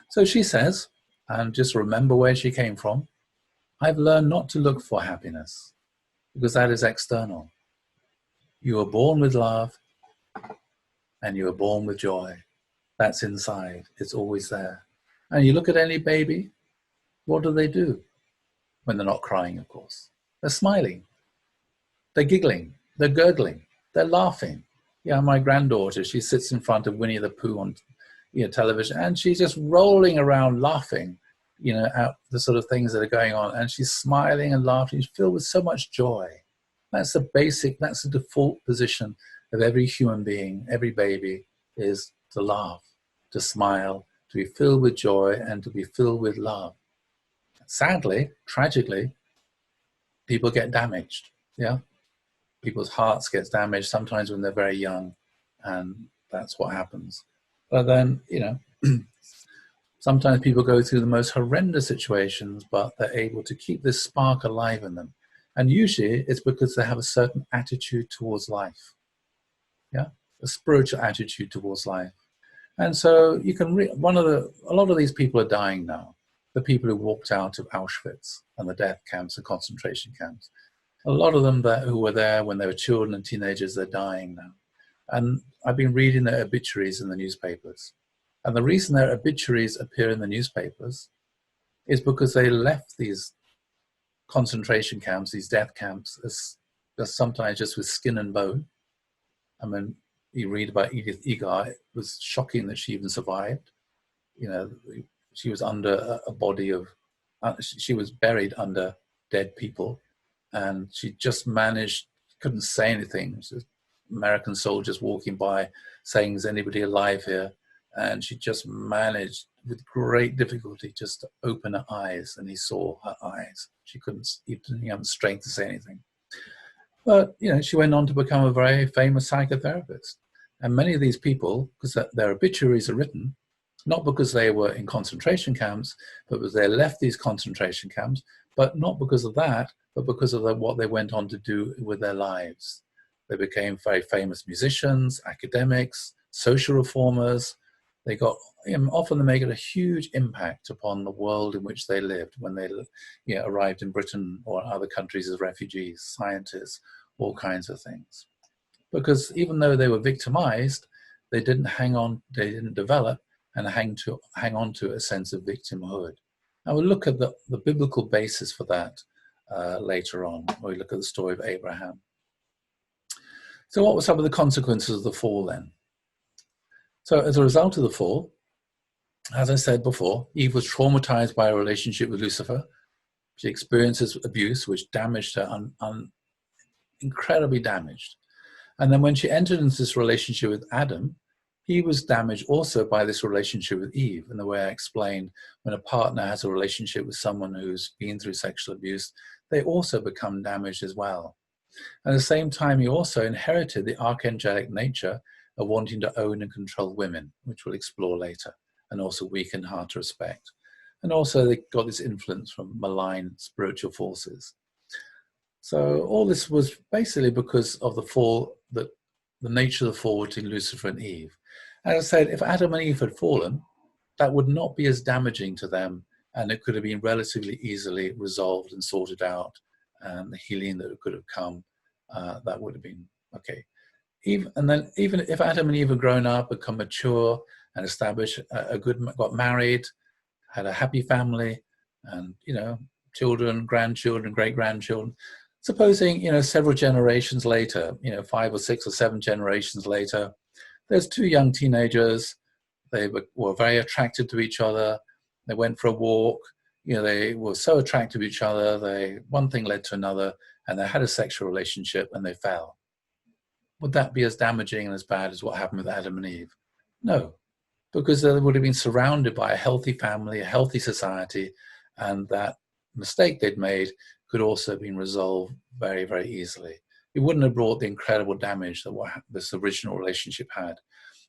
B: So she says, and just remember where she came from, I've learned not to look for happiness because that is external. You were born with love and you were born with joy. That's inside. It's always there. And you look at any baby, what do? When they're not crying, of course. They're smiling. They're giggling. They're gurgling. They're laughing. Yeah, my granddaughter, she sits in front of Winnie the Pooh on, you know, television, and she's just rolling around laughing, you know, at the sort of things that are going on. And she's smiling and laughing. She's filled with so much joy. That's the default position of every human being, every baby, is to laugh, to smile, to be filled with joy, and to be filled with love. Sadly, tragically, people get damaged. Yeah, people's hearts get damaged sometimes when they're very young, and that's what happens. But then, you know, sometimes people go through the most horrendous situations, but they're able to keep this spark alive in them. And usually, it's because they have a certain attitude towards life. Yeah, a spiritual attitude towards life. And so you can a lot of these people are dying now. The people who walked out of Auschwitz and the death camps and concentration camps. A lot of them who were there when they were children and teenagers, they're dying now. And I've been reading their obituaries in the newspapers. And the reason their obituaries appear in the newspapers is because they left these concentration camps, these death camps, as sometimes just with skin and bone. I mean, you read about Edith Egar, it was shocking that she even survived. You know, she was under a body of, she was buried under dead people, and she just managed, couldn't say anything. Just American soldiers walking by saying, "Is anybody alive here?" And she just managed with great difficulty just to open her eyes, and he saw her eyes. She didn't have the strength to say anything. But, she went on to become a very famous psychotherapist. And many of these people, because their obituaries are written, not because they were in concentration camps, but because they left these concentration camps, but not because of that, but because of what they went on to do with their lives. They became very famous musicians, academics, social reformers. They got, often they made a huge impact upon the world in which they lived when they arrived in Britain or other countries as refugees, scientists, all kinds of things. Because even though they were victimized, they didn't they didn't develop and hang on to a sense of victimhood. And we'll look at the biblical basis for that later on, when we look at the story of Abraham. So what were some of the consequences of the fall then? So as a result of the fall, as I said before, Eve was traumatized by a relationship with Lucifer. She experiences abuse, which damaged her, incredibly damaged. And then when she entered into this relationship with Adam, he was damaged also by this relationship with Eve. And the way I explained, when a partner has a relationship with someone who's been through sexual abuse, they also become damaged as well. At the same time, he also inherited the archangelic nature of wanting to own and control women, which we'll explore later, and also weak and hard to respect. And also they got this influence from malign spiritual forces. So all this was basically because of the fall, the nature of the fall between Lucifer and Eve. As I said, if Adam and Eve had fallen, that would not be as damaging to them, and it could have been relatively easily resolved and sorted out, and the healing that could have come, that would have been okay. Even if Adam and Eve had grown up, become mature, and established got married, had a happy family, and children, grandchildren, great-grandchildren. Supposing several generations later, 5 or 6 or 7 generations later, there's 2 young teenagers. They were very attracted to each other. They went for a walk. They were so attracted to each other. One thing led to another, and they had a sexual relationship, and they fell. Would that be as damaging and as bad as what happened with Adam and Eve? No, because they would have been surrounded by a healthy family, a healthy society, and that mistake they'd made could also have been resolved very, very easily. It wouldn't have brought the incredible damage that this original relationship had. At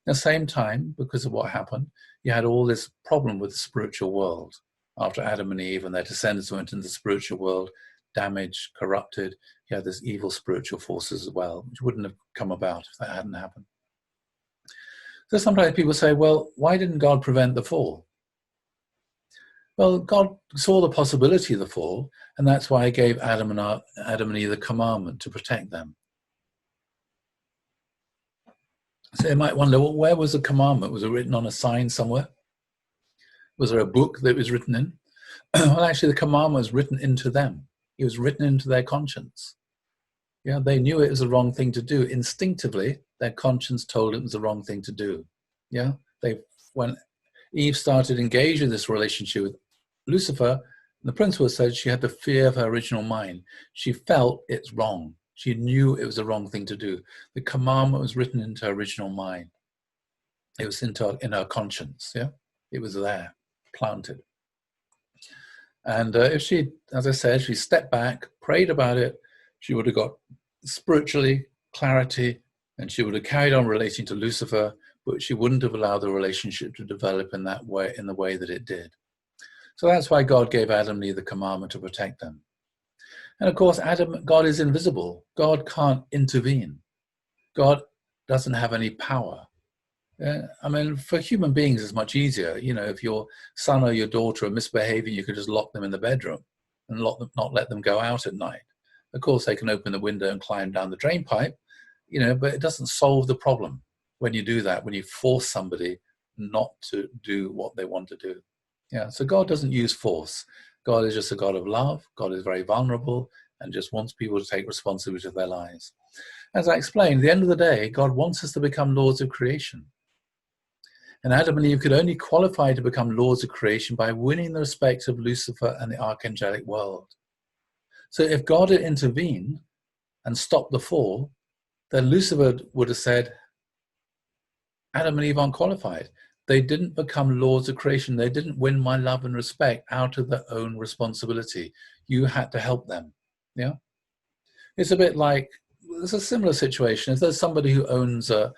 B: the same time, because of what happened, you had all this problem with the spiritual world. After Adam and Eve and their descendants went into the spiritual world, damaged, corrupted, you had this evil spiritual forces as well, which wouldn't have come about if that hadn't happened. So sometimes people say, well, why didn't God prevent the fall? Well, God saw the possibility of the fall, and that's why he gave Adam and Eve the commandment to protect them. So you might wonder, well, where was the commandment? Was it written on a sign somewhere? Was there a book that it was written in? Well, actually, the commandment was written into them. It was written into their conscience. Yeah, they knew it was the wrong thing to do. Instinctively, their conscience told them it was the wrong thing to do. Yeah, when Eve started engaging in this relationship with Lucifer, the principle said she had the fear of her original mind. She felt it's wrong. She knew it was the wrong thing to do. The commandment was written into her original mind. It was in her conscience. Yeah, it was there, planted. And if she, as I said, she stepped back, prayed about it, she would have got spiritually clarity, and she would have carried on relating to Lucifer, but she wouldn't have allowed the relationship to develop in that way, in the way that it did. So that's why God gave Adam and Eve the commandment to protect them. And of course, God is invisible. God can't intervene. God doesn't have any power. I mean, for human beings, it's much easier. If your son or your daughter are misbehaving, you could just lock them in the bedroom and not let them go out at night. Of course, they can open the window and climb down the drain pipe, but it doesn't solve the problem when you do that, when you force somebody not to do what they want to do. Yeah, so God doesn't use force. God is just a God of love. God is very vulnerable and just wants people to take responsibility of their lives. As I explained, at the end of the day, God wants us to become lords of creation. And Adam and Eve could only qualify to become lords of creation by winning the respect of Lucifer and the archangelic world. So if God had intervened and stopped the fall, then Lucifer would have said, Adam and Eve aren't qualified. They didn't become lords of creation. They didn't win my love and respect out of their own responsibility. You had to help them. Yeah. It's a bit like, it's a similar situation. If there's somebody who owns a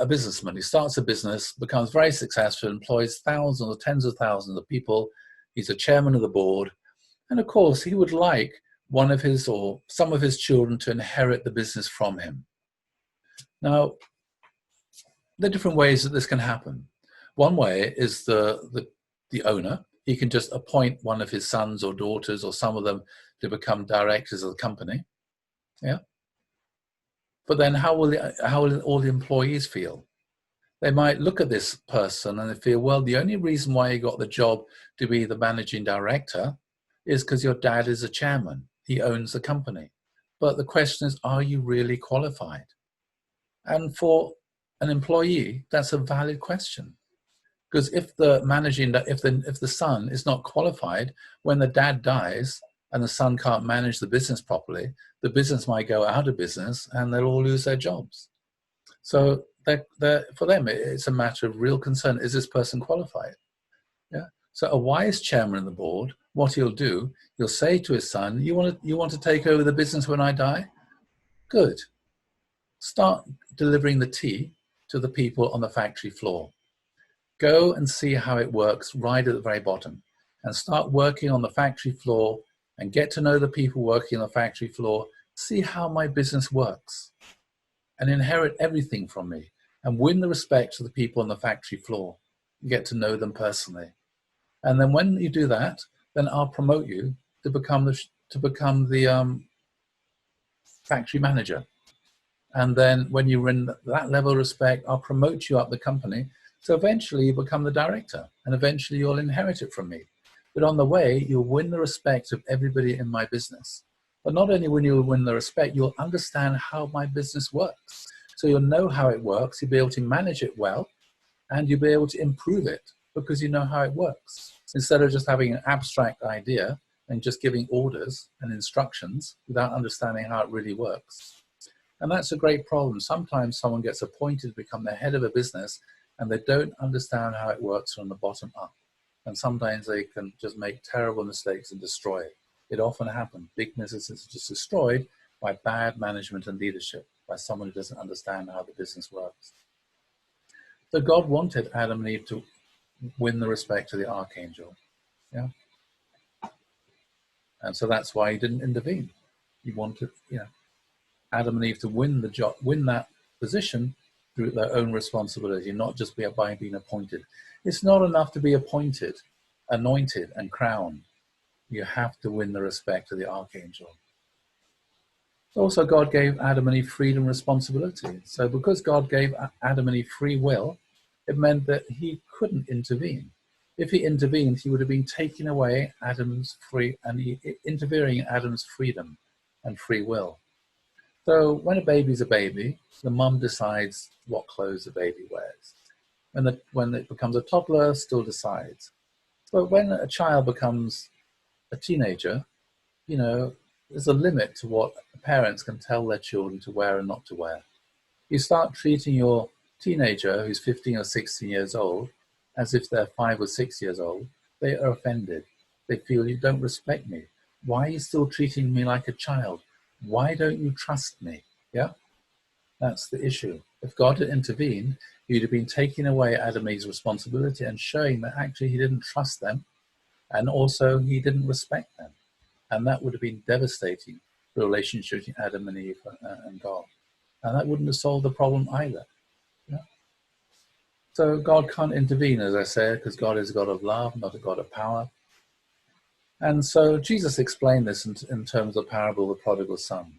B: businessman, he starts a business, becomes very successful, employs thousands or tens of thousands of people. He's a chairman of the board. And of course, he would like one of his or some of his children to inherit the business from him. Now, there are different ways that this can happen. One way is the owner. He can just appoint one of his sons or daughters or some of them to become directors of the company. Yeah. But then how will all the employees feel? They might look at this person and they feel, well, the only reason why you got the job to be the managing director is because your dad is a chairman. He owns the company. But the question is, are you really qualified? And for an employee, that's a valid question. Because if the son is not qualified, when the dad dies and the son can't manage the business properly, the business might go out of business and they'll all lose their jobs. So for them, it's a matter of real concern. Is this person qualified? Yeah. So a wise chairman of the board, what he'll do, he'll say to his son, you want to take over the business when I die? Good. Start delivering the tea to the people on the factory floor. Go and see how it works right at the very bottom and start working on the factory floor and get to know the people working on the factory floor, see how my business works and inherit everything from me and win the respect of the people on the factory floor. You get to know them personally. And then when you do that, then I'll promote you to become the factory manager. And then when you win that level of respect, I'll promote you up the company. So eventually you become the director and eventually you'll inherit it from me. But on the way, you'll win the respect of everybody in my business. But not only will you win the respect, you'll understand how my business works. So you'll know how it works, you'll be able to manage it well, and you'll be able to improve it because you know how it works. Instead of just having an abstract idea and just giving orders and instructions without understanding how it really works. And that's a great problem. Sometimes someone gets appointed to become the head of a business and they don't understand how it works from the bottom up. And sometimes they can just make terrible mistakes and destroy it. It often happens. Big businesses are just destroyed by bad management and leadership, by someone who doesn't understand how the business works. So God wanted Adam and Eve to win the respect of the archangel. Yeah. And so that's why he didn't intervene. He wanted, Adam and Eve to win the job, win that position through their own responsibility, not just by being appointed. It's not enough to be appointed, anointed, and crowned. You have to win the respect of the archangel. Also, God gave Adam and Eve freedom and responsibility. So because God gave Adam and Eve free will, it meant that he couldn't intervene. If he intervened, he would have been taking away interfering in Adam's freedom and free will. So when a baby's a baby, the mum decides what clothes the baby wears. When it becomes a toddler, still decides. But when a child becomes a teenager, there's a limit to what parents can tell their children to wear and not to wear. You start treating your teenager who's 15 or 16 years old as if they're 5 or 6 years old, they are offended. They feel you don't respect me. Why are you still treating me like a child? Why don't you trust me? Yeah, that's the issue. If God had intervened, he'd have been taking away Adam and Eve's responsibility and showing that actually he didn't trust them and also he didn't respect them. And that would have been devastating, the relationship between Adam and Eve and God. And that wouldn't have solved the problem either. Yeah? So God can't intervene, as I said, because God is a God of love, not a God of power. And so Jesus explained this in terms of the parable of the prodigal son.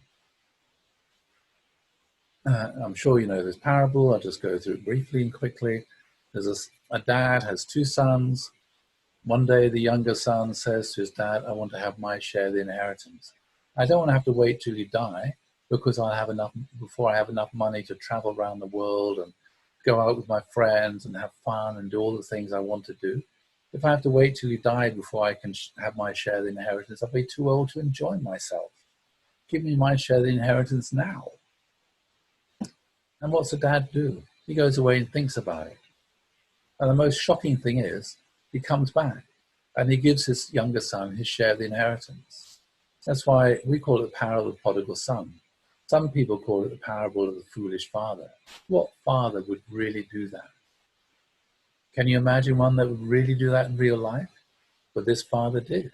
B: I'm sure you know this parable. I'll just go through it briefly and quickly. There's a dad has 2 sons. One day the younger son says to his dad, I want to have my share of the inheritance. I don't want to have to wait till you die because before I have enough money to travel around the world and go out with my friends and have fun and do all the things I want to do. If I have to wait till you die before I can have my share of the inheritance, I'll be too old to enjoy myself. Give me my share of the inheritance now. And what's the dad do? He goes away and thinks about it. And the most shocking thing is, he comes back and he gives his younger son his share of the inheritance. That's why we call it the parable of the prodigal son. Some people call it the parable of the foolish father. What father would really do that? Can you imagine one that would really do that in real life? But this father did.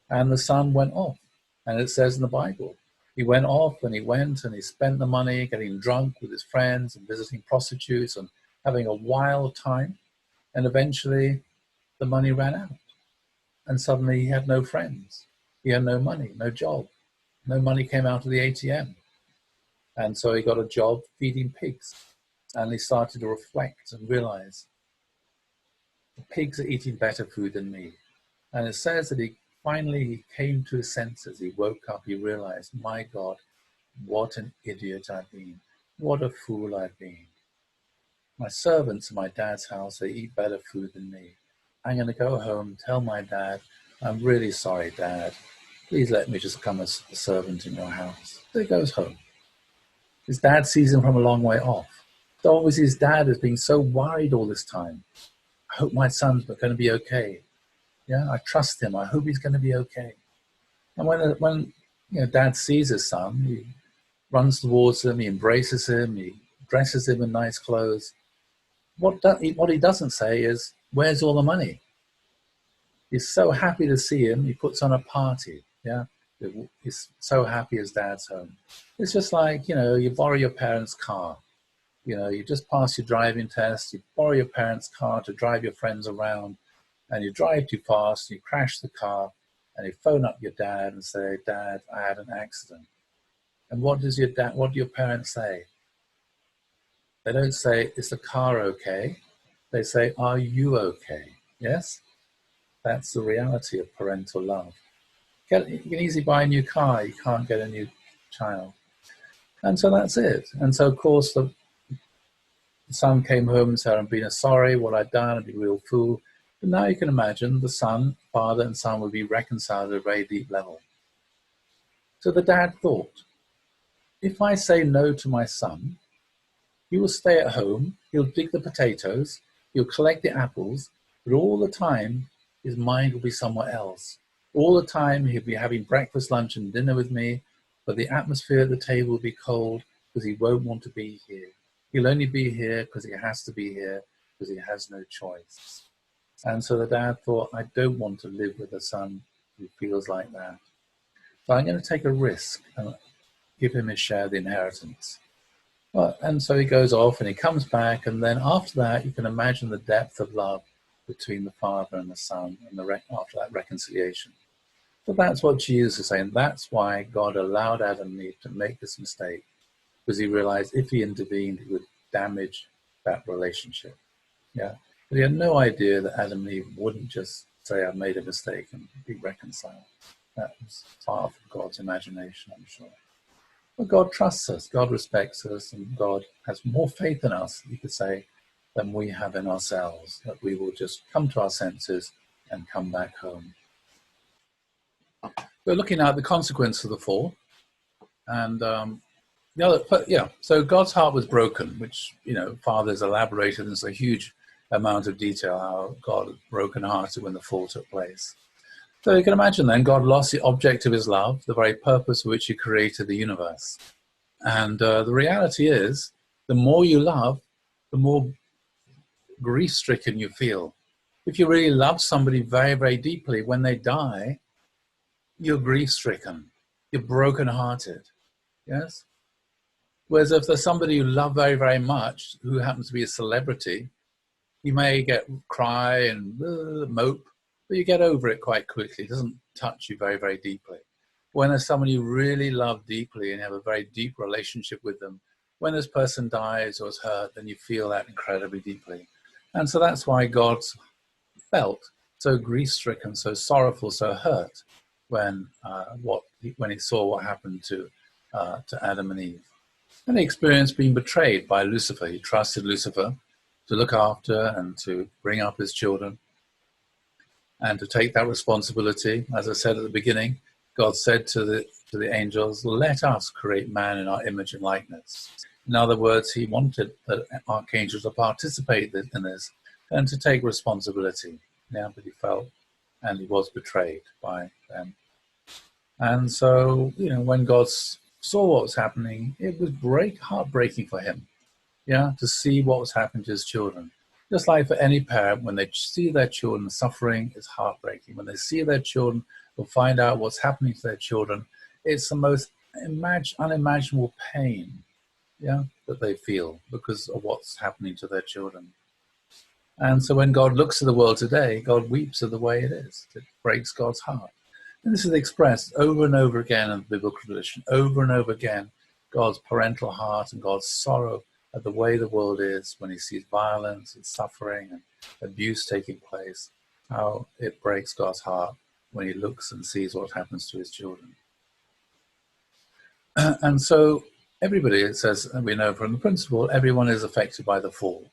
B: And the son went off. And it says in the Bible, he went off and he went and he spent the money getting drunk with his friends and visiting prostitutes and having a wild time. And eventually the money ran out. And suddenly he had no friends. He had no money, no job. No money came out of the ATM. And so he got a job feeding pigs. And he started to reflect and realize, the pigs are eating better food than me. And it says that he finally came to his senses. He woke up, he realized, my God, what an idiot I've been. What a fool I've been. My servants in my dad's house, they eat better food than me. I'm going to go home, tell my dad, I'm really sorry, Dad. Please let me just come as a servant in your house. So he goes home. His dad sees him from a long way off. So obviously his dad has been so worried all this time. I hope my son's going to be okay. Yeah, I trust him. I hope he's going to be okay. And when dad sees his son, he runs towards him, he embraces him, he dresses him in nice clothes. What he doesn't say is, where's all the money? He's so happy to see him, he puts on a party. Yeah, he's so happy his dad's home. It's just like, you borrow your parents' car. You just pass your driving test, you borrow your parents' car to drive your friends around, and you drive too fast, you crash the car, and you phone up your dad and say, Dad, I had an accident. And what do your parents say? They don't say, is the car okay? They say, are you okay? Yes? That's the reality of parental love. You can easily buy a new car, you can't get a new child. And so that's it. And so, of course, the son came home and said, I'm being sorry, what I'd done, I'd been a real fool. But now you can imagine the father and son would be reconciled at a very deep level. So the dad thought, if I say no to my son, he will stay at home, he'll dig the potatoes, he'll collect the apples, but all the time his mind will be somewhere else. All the time he'll be having breakfast, lunch and dinner with me, but the atmosphere at the table will be cold because he won't want to be here. He'll only be here because he has to be here, because he has no choice. And so the dad thought, I don't want to live with a son who feels like that. So I'm going to take a risk and give him his share of the inheritance. Well, and so he goes off and he comes back, and then after that you can imagine the depth of love between the father and the son, and after that reconciliation. So that's what Jesus is saying. That's why God allowed Adam and Eve to make this mistake, because he realized if he intervened, it would damage that relationship. Yeah, but he had no idea that Adam and Eve wouldn't just say, "I made a mistake," and be reconciled. That was far from God's imagination, I'm sure. But God trusts us, God respects us, and God has more faith in us, you could say, than we have in ourselves, that we will just come to our senses and come back home. We're looking at the consequence of the fall. And so God's heart was broken, which, fathers elaborated in a huge amount of detail how God was broken-hearted when the fall took place. So you can imagine then God lost the object of his love, the very purpose for which he created the universe. And the reality is, the more you love, the more grief-stricken you feel. If you really love somebody very, very deeply, when they die, you're grief-stricken. You're broken-hearted. Yes? Whereas if there's somebody you love very, very much, who happens to be a celebrity, you may cry and mope, but you get over it quite quickly. It doesn't touch you very, very deeply. When there's someone you really love deeply and you have a very deep relationship with them, when this person dies or is hurt, then you feel that incredibly deeply. And so that's why God felt so grief-stricken, so sorrowful, so hurt when he saw what happened to Adam and Eve. And he experienced being betrayed by Lucifer. He trusted Lucifer to look after and to bring up his children. and to take that responsibility. As I said at the beginning, God said to the angels, "Let us create man in our image and likeness." In other words, he wanted the archangels to participate in this and to take responsibility. Yeah, but he felt, and he was betrayed by them. And so, when God saw what was happening, it was heartbreaking for him, to see what was happening to his children. Just like for any parent, when they see their children suffering, it's heartbreaking. When they see their children or find out what's happening to their children, it's the most unimaginable pain, that they feel because of what's happening to their children. And so when God looks at the world today, God weeps at the way it is. It breaks God's heart. And this is expressed over and over again in the biblical tradition, over and over again, God's parental heart and God's sorrow at the way the world is when he sees violence and suffering and abuse taking place, how it breaks God's heart when he looks and sees what happens to his children. And so everybody, it says, and we know from the principle, everyone is affected by the fall.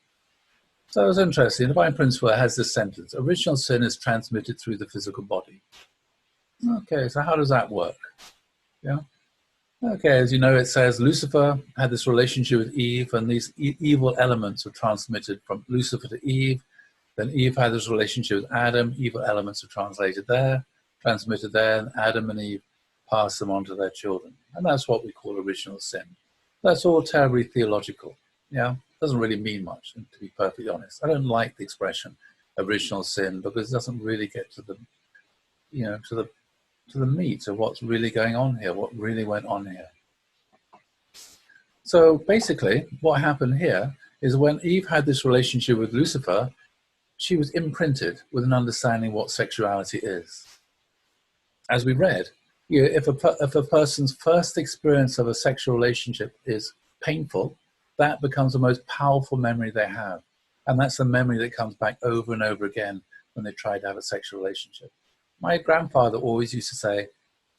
B: So it's interesting. The divine principle has this sentence: original sin is transmitted through the physical body. Okay, so how does that work? Okay, as you know, it says Lucifer had this relationship with Eve, and these evil elements were transmitted from Lucifer to Eve. Then Eve had this relationship with Adam. Evil elements were transmitted there, and Adam and Eve passed them on to their children. And that's what we call original sin. That's all terribly theological. Doesn't really mean much, to be perfectly honest. I don't like the expression original sin because it doesn't really get to the meat of what's really going on here, what really went on here. So basically, what happened here is when Eve had this relationship with Lucifer, she was imprinted with an understanding what sexuality is. As we read, if a person's first experience of a sexual relationship is painful, that becomes the most powerful memory they have. And that's the memory that comes back over and over again when they try to have a sexual relationship. My grandfather always used to say,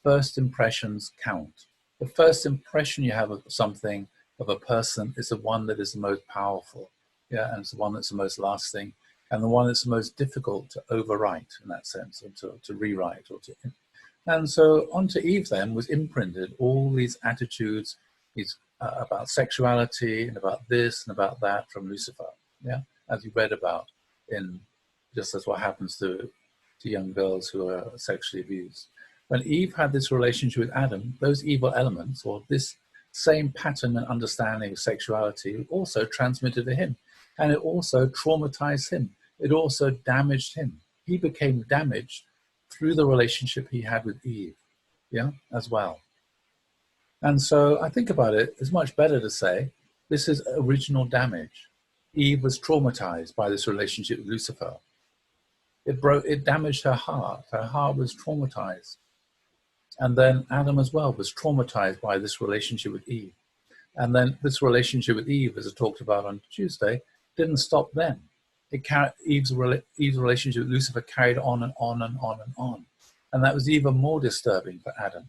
B: first impressions count. The first impression you have of something, of a person, is the one that is the most powerful. And it's the one that's the most lasting, and the one that's the most difficult to overwrite in that sense, or to rewrite. And so onto Eve then was imprinted all these attitudes, about sexuality and about this and about that from Lucifer, as you read about just as what happens to young girls who are sexually abused. When Eve had this relationship with Adam, those evil elements, or this same pattern and understanding of sexuality, also transmitted to him, and it also traumatized him. It also damaged him. He became damaged through the relationship he had with Eve, as well. And so I think about it, it's much better to say this is original damage. Eve was traumatized by this relationship with Lucifer. It damaged her heart. Her heart was traumatized. And then Adam as well was traumatized by this relationship with Eve. And then this relationship with Eve, as I talked about on Tuesday, didn't stop then. Eve's relationship with Lucifer carried on and on and on and on. And that was even more disturbing for Adam.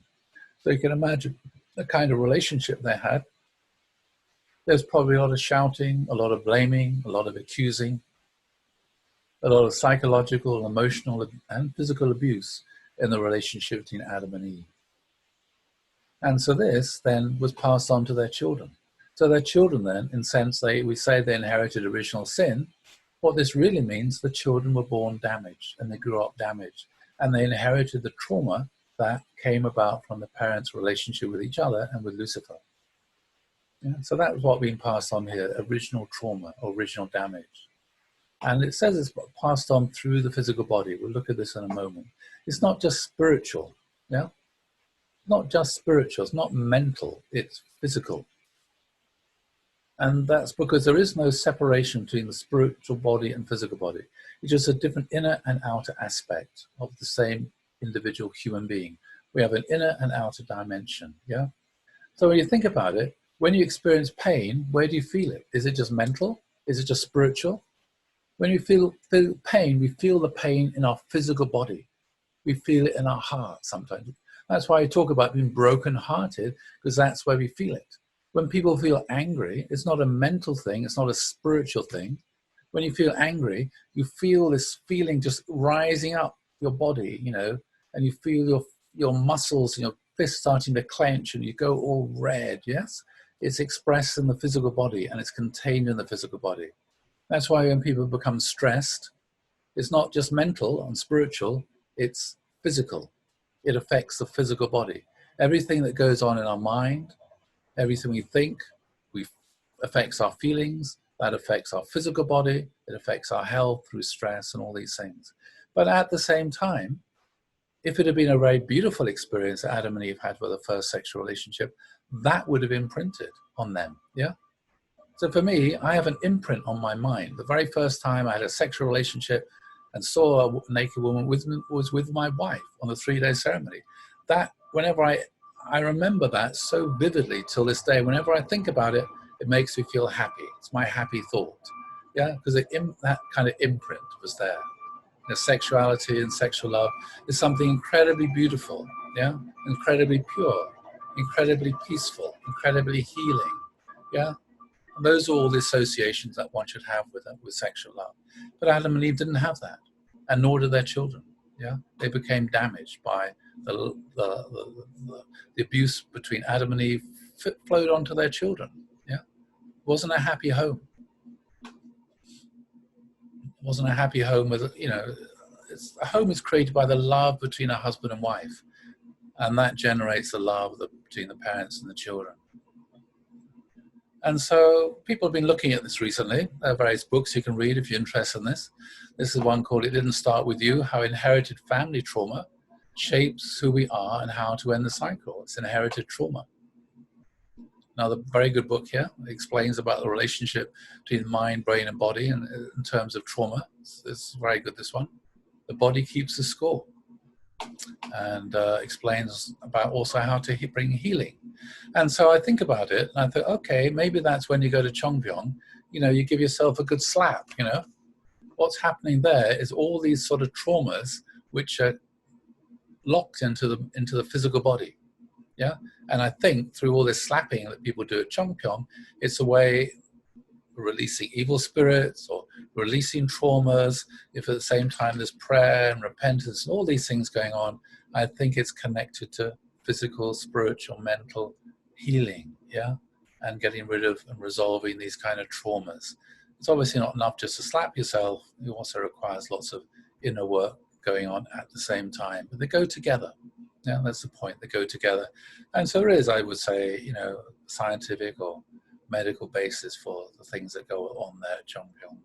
B: So you can imagine the kind of relationship they had. There's probably a lot of shouting, a lot of blaming, a lot of accusing, a lot of psychological, emotional, and physical abuse in the relationship between Adam and Eve. And so this then was passed on to their children. So their children then, in a sense, we say they inherited original sin. What this really means, the children were born damaged and they grew up damaged. And they inherited the trauma that came about from the parents' relationship with each other and with Lucifer. So that was what being passed on here, original trauma, original damage. And it says it's passed on through the physical body. We'll look at this in a moment. It's not just spiritual, Not just spiritual, it's not mental, it's physical. And that's because there is no separation between the spiritual body and physical body. It's just a different inner and outer aspect of the same individual human being. We have an inner and outer dimension, So when you think about it, when you experience pain, where do you feel it? Is it just mental? Is it just spiritual? When you feel pain, we feel the pain in our physical body. We feel it in our heart sometimes. That's why I talk about being broken-hearted, because that's where we feel it. When people feel angry, it's not a mental thing, it's not a spiritual thing. When you feel angry, you feel this feeling just rising up your body, you know, and you feel your muscles and your fists starting to clench and you go all red, yes? It's expressed in the physical body and it's contained in the physical body. That's why when people become stressed, it's not just mental and spiritual, it's physical. It affects the physical body. Everything that goes on in our mind, everything we think, we affects our feelings, that affects our physical body, it affects our health through stress and all these things. But at the same time, if it had been a very beautiful experience that Adam and Eve had with the first sexual relationship, that would have imprinted on them, yeah? So for me, I have an imprint on my mind. The very first time I had a sexual relationship and saw a naked woman was with my wife on the 3-day ceremony. That, whenever I remember that so vividly till this day. Whenever I think about it, it makes me feel happy. It's my happy thought, yeah? Because that kind of imprint was there. You know, sexuality and sexual love is something incredibly beautiful, yeah? Incredibly pure, incredibly peaceful, incredibly healing, yeah? And those are all the associations that one should have with sexual love. But Adam and Eve didn't have that, and nor did their children. Yeah, they became damaged by the abuse between Adam and Eve flowed onto their children. Yeah, it wasn't a happy home. It wasn't a happy home with, you know, a home is created by the love between a husband and wife, and that generates the love between the parents and the children. And so people have been looking at this recently. There are various books you can read if you're interested in this. This is one called It Didn't Start With You, How Inherited Family Trauma Shapes Who We Are and How to End the Cycle. It's inherited trauma. Another very good book here. It explains about the relationship between mind, brain, and body in terms of trauma. It's very good, this one. The Body Keeps the Score. And explains about also how to bring healing. And so I think about it and I thought, okay, maybe that's when you go to Chongpyong, you know, you give yourself a good slap, you know. What's happening there is all these sort of traumas which are locked into the physical body, yeah. And I think through all this slapping that people do at Chongpyong, it's a way releasing evil spirits or releasing traumas. If at the same time there's prayer and repentance and all these things going on, I think it's connected to physical, spiritual, mental healing, yeah, and getting rid of and resolving these kind of traumas. It's obviously not enough just to slap yourself. It also requires lots of inner work going on at the same time, but they go together. Yeah, that's the point. They go together. And so there is, I would say, you know, scientific or medical basis for the things that go on there at Chongpyong.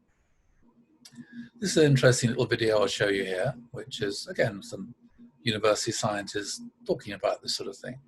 B: This is an interesting little video I'll show you here, which is, again, some university scientists talking about this sort of thing.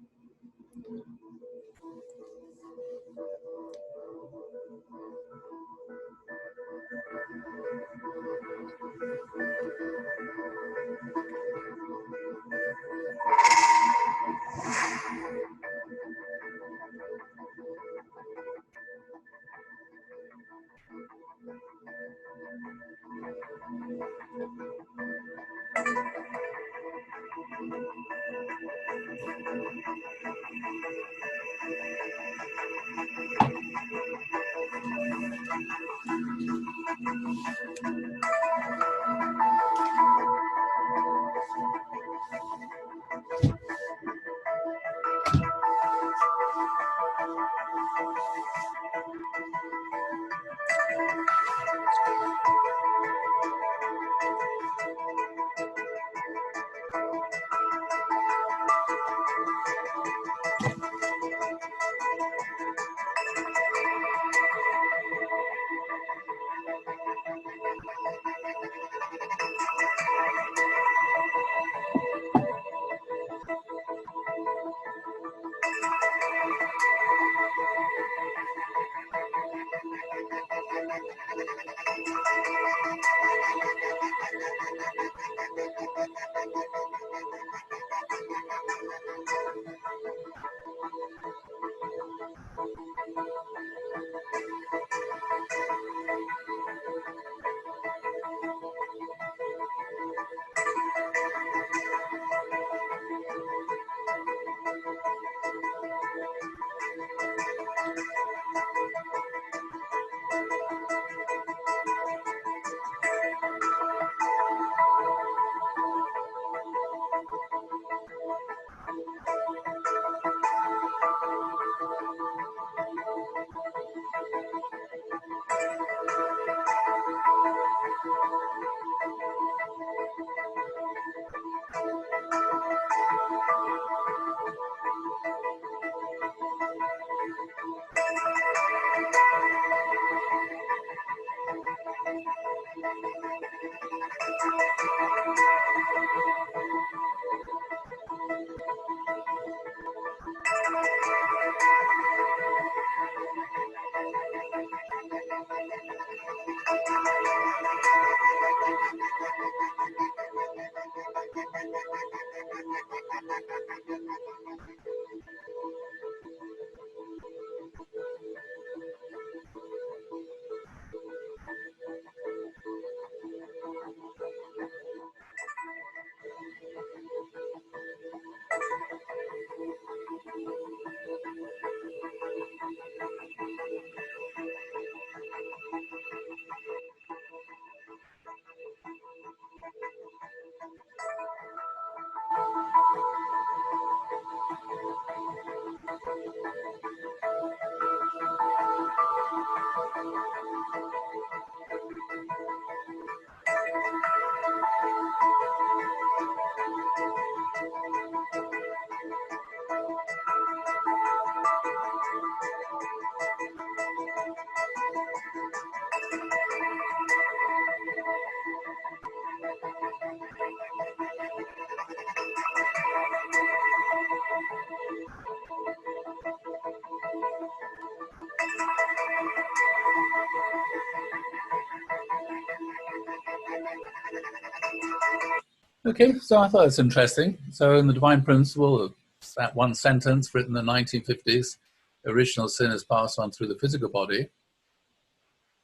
B: Okay, so I thought it's interesting. So in the Divine Principle, that one sentence written in the 1950s, original sin is passed on through the physical body.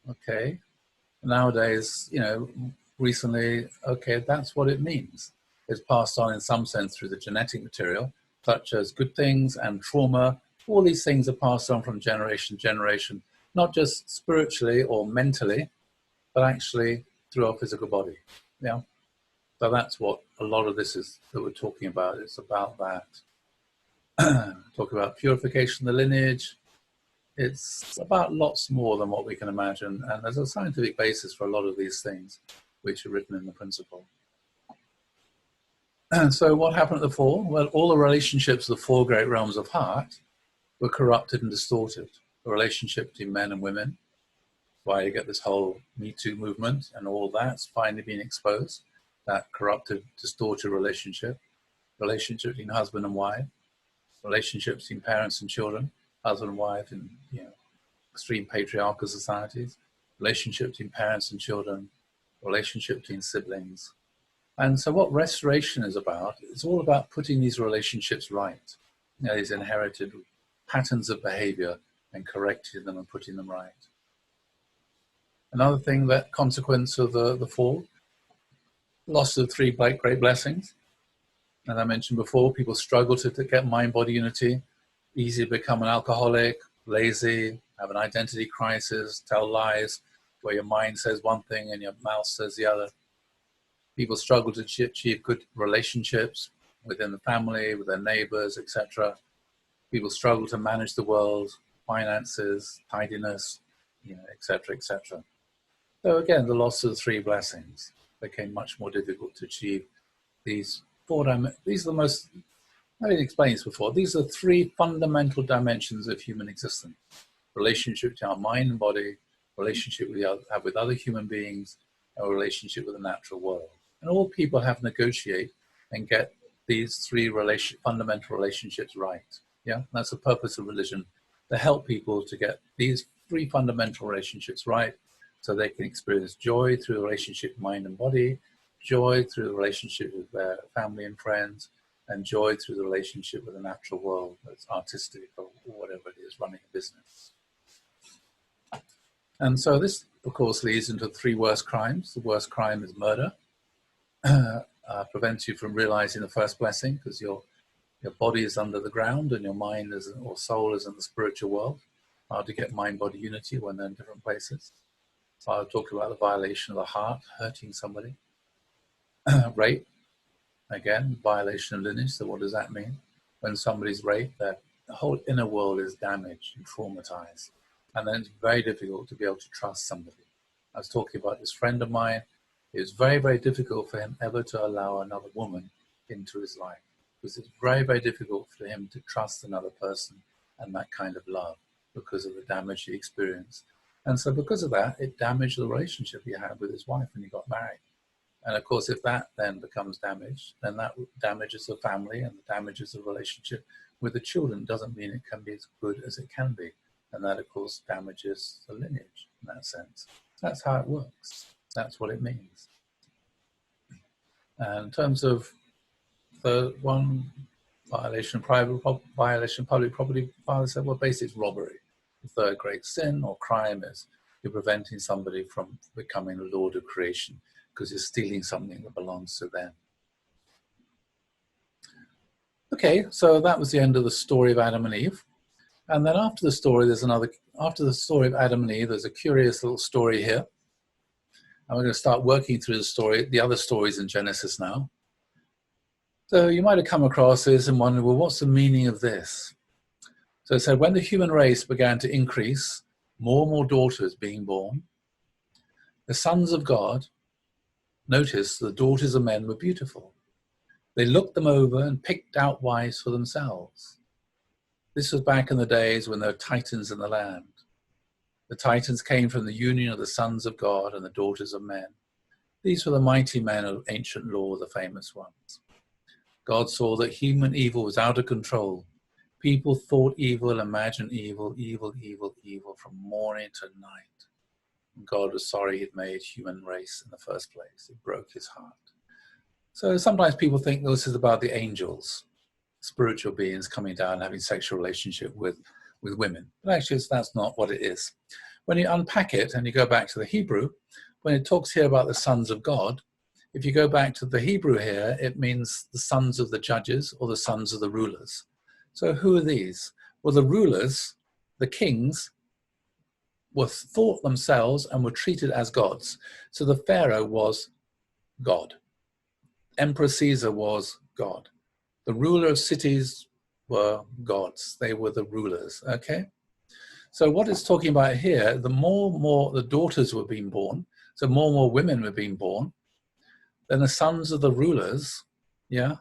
B: Okay, nowadays, you know, recently, okay, that's what it means. It's passed on in some sense through the genetic material, such as good things and trauma. All these things are passed on from generation to generation, not just spiritually or mentally, but actually through our physical body. Yeah. So that's what a lot of this is that we're talking about. It's about that. Talk about purification of the lineage. It's about lots more than what we can imagine. And there's a scientific basis for a lot of these things, which are written in the principle. And so what happened at the fall? Well, all the relationships of the four great realms of heart were corrupted and distorted. The relationship between men and women, why you get this whole Me Too movement and all that's finally been exposed, that corrupted, distorted relationship between husband and wife, relationships between parents and children, husband and wife in extreme patriarchal societies, relationship between parents and children, relationship between siblings. And so what restoration is about, it's all about putting these relationships right, these inherited patterns of behavior and correcting them and putting them right. Another thing, that consequence of the fall, loss of three great blessings. As I mentioned before, people struggle to get mind-body unity, easy to become an alcoholic, lazy, have an identity crisis, tell lies, where your mind says one thing and your mouth says the other. People struggle to achieve good relationships within the family, with their neighbors, etc. People struggle to manage the world, finances, tidiness, etc., etc. So again, the loss of the three blessings became much more difficult to achieve these these are the most, I didn't explain this before, these are three fundamental dimensions of human existence. Relationship to our mind and body, relationship we have with other human beings, and a relationship with the natural world. And all people have to negotiate and get these three fundamental relationships right. Yeah, that's the purpose of religion, to help people to get these three fundamental relationships right, so they can experience joy through the relationship mind and body, joy through the relationship with their family and friends, and joy through the relationship with the natural world, that's artistic or whatever it is, running a business. And so this, of course, leads into the three worst crimes. The worst crime is murder. Prevents you from realizing the first blessing, because your body is under the ground and your mind or soul is in the spiritual world. Hard to get mind-body unity when they're in different places. So I'll talk about the violation of the heart, hurting somebody. Rape, again, violation of lineage. So what does that mean? When somebody's raped, the whole inner world is damaged and traumatized. And then it's very difficult to be able to trust somebody. I was talking about this friend of mine. It was very, very difficult for him ever to allow another woman into his life, because it's very, very difficult for him to trust another person and that kind of love, because of the damage he experienced. And so because of that, it damaged the relationship he had with his wife when he got married. And of course, if that then becomes damaged, then that damages the family and damages the relationship with the children. Doesn't mean it can be as good as it can be. And that, of course, damages the lineage in that sense. That's how it works. That's what it means. And in terms of the one violation of violation of public property. Father said, well, basically it's robbery. The third great sin or crime is you're preventing somebody from becoming the Lord of creation because you're stealing something that belongs to them. Okay, so that was the end of the story of Adam and Eve. And then after the story, after the story of Adam and Eve, there's a curious little story here. And we're going to start working through the other stories in Genesis now. So you might have come across this and wondered, well, what's the meaning of this? So it said, when the human race began to increase, more and more daughters being born, the sons of God noticed the daughters of men were beautiful. They looked them over and picked out wives for themselves. This was back in the days when there were titans in the land. The titans came from the union of the sons of God and the daughters of men. These were the mighty men of ancient lore, the famous ones. God saw that human evil was out of control. People thought evil, imagined evil, evil from morning to night. And God was sorry he'd made human race in the first place. It broke his heart. So sometimes people think this is about the angels, spiritual beings coming down and having sexual relationship with women. But actually, that's not what it is. When you unpack it and you go back to the Hebrew, when it talks here about the sons of God, if you go back to the Hebrew here, it means the sons of the judges or the sons of the rulers. So who are these? Well, the rulers, the kings, were thought themselves and were treated as gods. So the Pharaoh was God. Emperor Caesar was God. The ruler of cities were gods. They were the rulers, okay? So what it's talking about here, the more and more the daughters were being born, so more and more women were being born, then the sons of the rulers, yeah,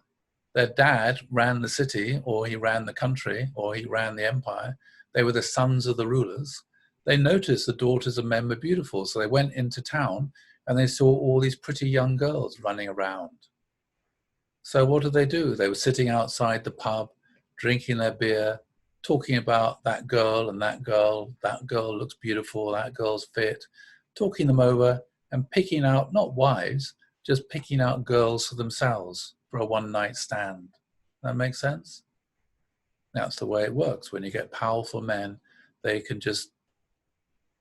B: their dad ran the city, or he ran the country, or he ran the empire. They were the sons of the rulers. They noticed the daughters of men were beautiful, so they went into town and they saw all these pretty young girls running around. So what did they do? They were sitting outside the pub, drinking their beer, talking about that girl and that girl looks beautiful, that girl's fit, talking them over and picking out, not wives, just picking out girls for themselves for a one-night stand. That makes sense? That's the way it works. When you get powerful men, they can just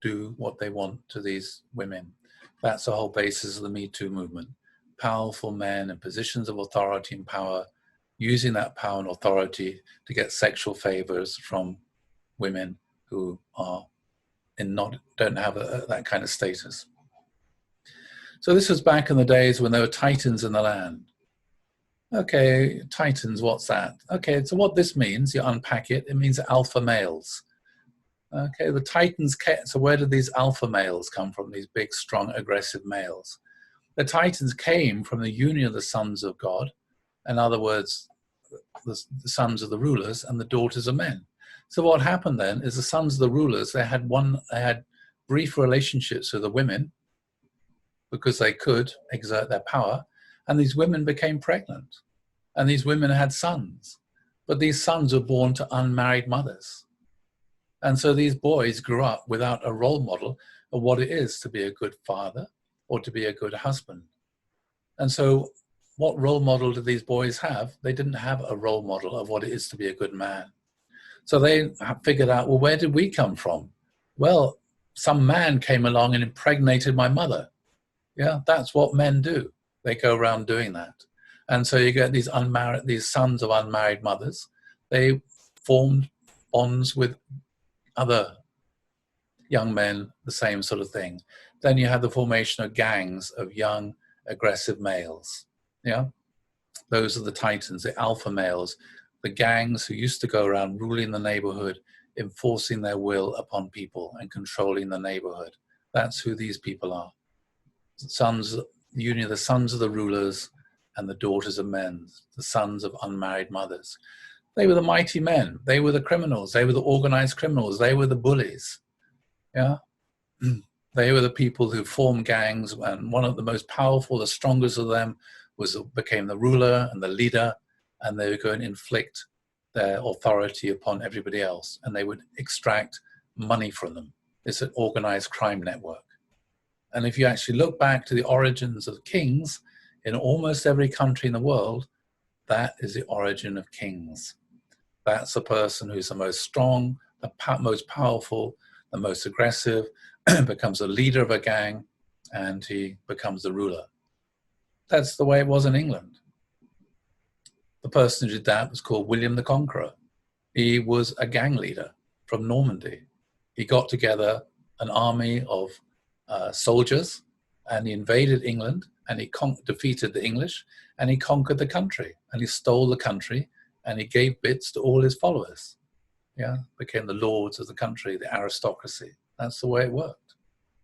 B: do what they want to these women. That's the whole basis of the Me Too movement. Powerful men in positions of authority and power, using that power and authority to get sexual favors from women who are don't have that kind of status. So this was back in the days when there were titans in the land. Okay, titans, what's that? Okay, so what this means, you unpack it, it means alpha males. Okay, the titans, so where did these alpha males come from, these big, strong, aggressive males? The titans came from the union of the sons of God, in other words, the sons of the rulers and the daughters of men. So what happened then is the sons of the rulers, they had brief relationships with the women because they could exert their power, and these women became pregnant, and these women had sons, but these sons were born to unmarried mothers. And so these boys grew up without a role model of what it is to be a good father or to be a good husband. And so what role model did these boys have? They didn't have a role model of what it is to be a good man. So they figured out, well, where did we come from? Well, some man came along and impregnated my mother. Yeah, that's what men do. They go around doing that. And so you get these sons of unmarried mothers. They formed bonds with other young men, the same sort of thing. Then you have the formation of gangs of young, aggressive males. Yeah, those are the titans, the alpha males, the gangs who used to go around ruling the neighborhood, enforcing their will upon people and controlling the neighborhood. That's who these people are. The union of the sons of the rulers and the daughters of men, the sons of unmarried mothers. They were the mighty men. They were the criminals. They were the organized criminals. They were the bullies. Yeah. They were the people who formed gangs, and one of the most powerful, the strongest of them became the ruler and the leader, and they would go and inflict their authority upon everybody else, and they would extract money from them. It's an organized crime network. And if you actually look back to the origins of kings in almost every country in the world, That is the origin of kings. That's the person who's the most strong, the most powerful, the most aggressive, becomes a leader of a gang, and he becomes the ruler. That's the way it was in England. The person who did that was called William the Conqueror. He was a gang leader from Normandy. He got together an army of soldiers, and he invaded England, and he defeated the English, and he conquered the country, and he stole the country, and he gave bits to all his followers. Yeah, became the lords of the country, the aristocracy. That's the way it worked.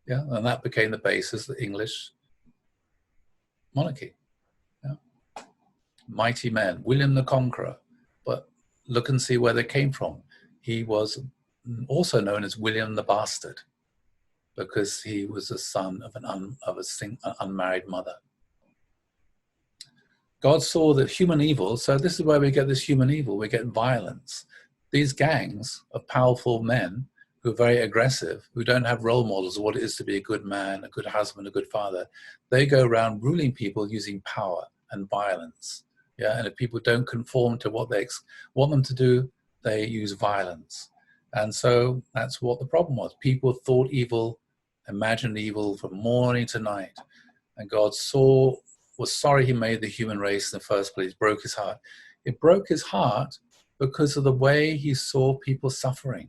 B: Yeah, and that became the basis of the English monarchy. Yeah. Mighty men, William the Conqueror. But look and see where they came from. He was also known as William the Bastard, because he was the son of an unmarried mother. God saw that human evil, so this is where we get this human evil, we get violence. These gangs of powerful men who are very aggressive, who don't have role models of what it is to be a good man, a good husband, a good father, they go around ruling people using power and violence. Yeah, and if people don't conform to what they want them to do, they use violence. And so that's what the problem was. People thought evil, imagined evil from morning to night. And God was sorry he made the human race in the first place, broke his heart. It broke his heart because of the way he saw people suffering.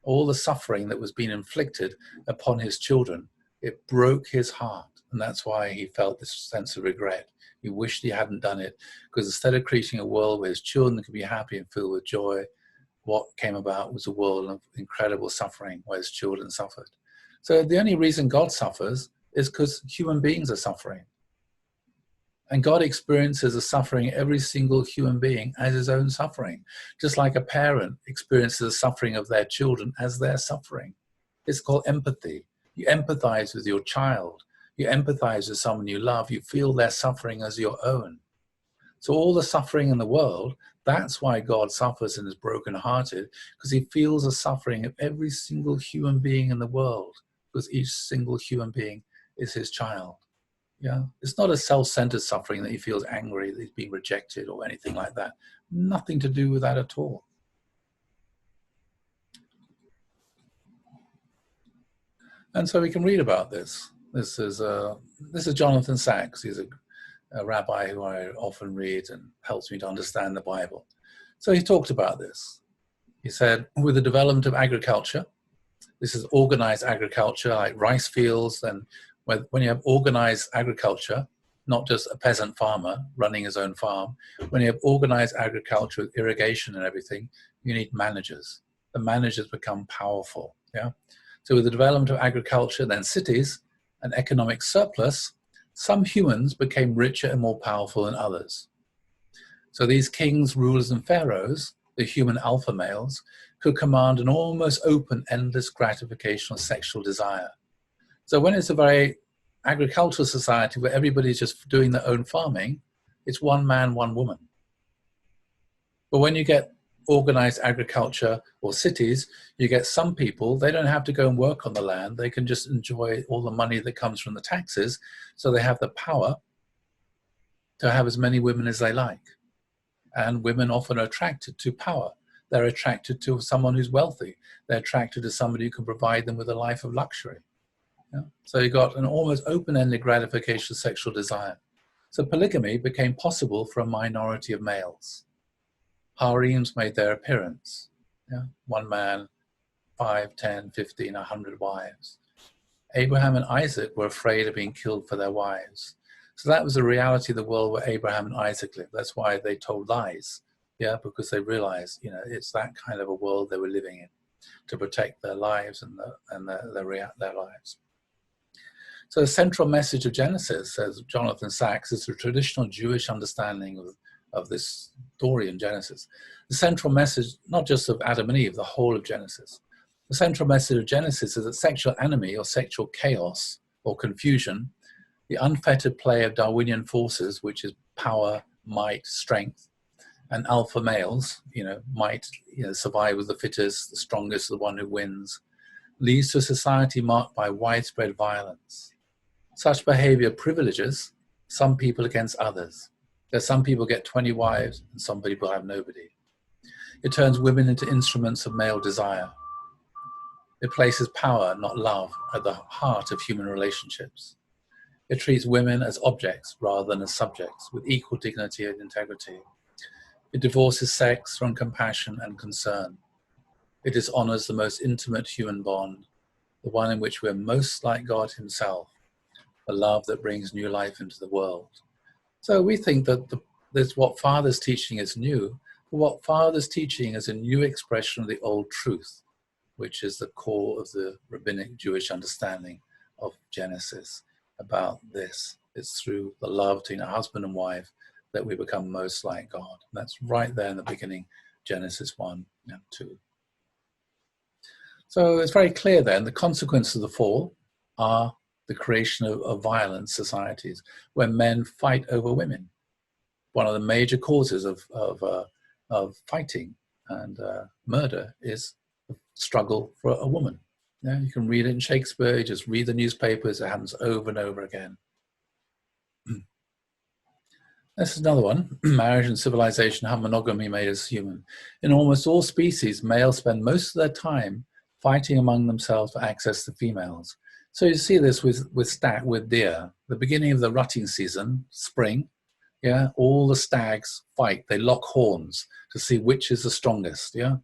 B: All the suffering that was being inflicted upon his children, it broke his heart. And that's why he felt this sense of regret. He wished he hadn't done it, because instead of creating a world where his children could be happy and filled with joy, what came about was a world of incredible suffering where his children suffered. So the only reason God suffers is because human beings are suffering. And God experiences the suffering every single human being as his own suffering, just like a parent experiences the suffering of their children as their suffering. It's called empathy. You empathize with your child. You empathize with someone you love. You feel their suffering as your own. So all the suffering in the world, that's why God suffers and is brokenhearted, because he feels the suffering of every single human being in the world, because each single human being is his child. Yeah, it's not a self-centered suffering that he feels angry that he's being rejected or anything like that. Nothing to do with that at all. And so we can read about this. This is Jonathan Sacks. He's a rabbi who I often read and helps me to understand the Bible. So he talked about this. He said, with the development of agriculture, this is organized agriculture like rice fields, and when you have organized agriculture, not just a peasant farmer running his own farm, when you have organized agriculture with irrigation and everything, you need managers. The managers become powerful. Yeah. So with the development of agriculture, then cities, and economic surplus, some humans became richer and more powerful than others. So these kings, rulers, and pharaohs, the human alpha males, could command an almost open, endless gratification of sexual desire. So when it's a very agricultural society where everybody's just doing their own farming, it's one man, one woman. But when you get organized agriculture or cities, you get some people, they don't have to go and work on the land. They can just enjoy all the money that comes from the taxes. So they have the power to have as many women as they like. And women often are attracted to power. They're attracted to someone who's wealthy. They're attracted to somebody who can provide them with a life of luxury. Yeah? So you got an almost open-ended gratification of sexual desire. So polygamy became possible for a minority of males. Harems made their appearance. Yeah? One man, 5, 10, 15, 100 wives. Abraham and Isaac were afraid of being killed for their wives. So that was the reality of the world where Abraham and Isaac lived. That's why they told lies. Yeah, because they realized, it's that kind of a world they were living in to protect their lives and their lives. So the central message of Genesis, says Jonathan Sacks, is the traditional Jewish understanding of this story in Genesis. The central message, not just of Adam and Eve, the whole of Genesis. The central message of Genesis is that sexual anomie or sexual chaos or confusion, the unfettered play of Darwinian forces, which is power, might, strength, and alpha males, might survive with the fittest, the strongest, the one who wins, leads to a society marked by widespread violence. Such behavior privileges some people against others. There's some people get 20 wives and some people have nobody. It turns women into instruments of male desire. It places power, not love, at the heart of human relationships. It treats women as objects rather than as subjects, with equal dignity and integrity. It divorces sex from compassion and concern. It dishonors the most intimate human bond, the one in which we're most like God himself, the love that brings new life into the world. So we think that what Father's teaching is new, but what Father's teaching is a new expression of the old truth, which is the core of the rabbinic Jewish understanding of Genesis about this. It's through the love between a husband and wife that we become most like God. And that's right there in the beginning, Genesis 1 and 2. So it's very clear then, the consequences of the fall are the creation of violent societies where men fight over women. One of the major causes of fighting and murder is the struggle for a woman. Yeah, you can read it in Shakespeare, you just read the newspapers, it happens over and over again. This is another one. Marriage and civilization, how monogamy made us human. In almost all species, males spend most of their time fighting among themselves for access to females. So you see this with deer. The beginning of the rutting season, spring, yeah, all the stags fight. They lock horns to see which is the strongest, yeah?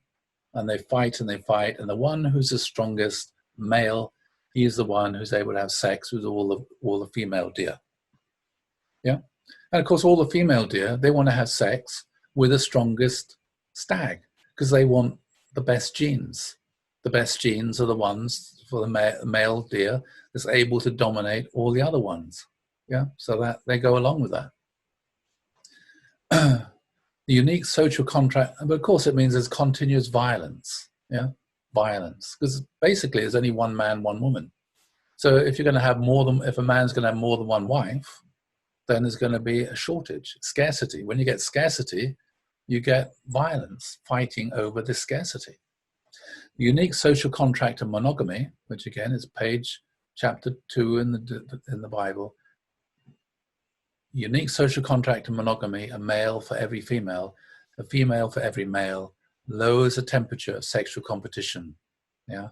B: And they fight, and the one who's the strongest male, he's the one who's able to have sex with all the female deer, yeah? And of course, all the female deer, they want to have sex with the strongest stag because they want the best genes. The best genes are the ones for the male deer that's able to dominate all the other ones. Yeah, so that they go along with that. The unique social contract, but of course it means there's continuous violence. Yeah, violence, because basically there's only one man, one woman. So if you're going to have if a man's going to have more than one wife, then there's going to be a shortage, scarcity. When you get scarcity, you get violence, fighting over this scarcity. The unique social contract of monogamy, which again is chapter 2 in the Bible. Unique social contract of monogamy, a male for every female, a female for every male, lowers the temperature of sexual competition, yeah,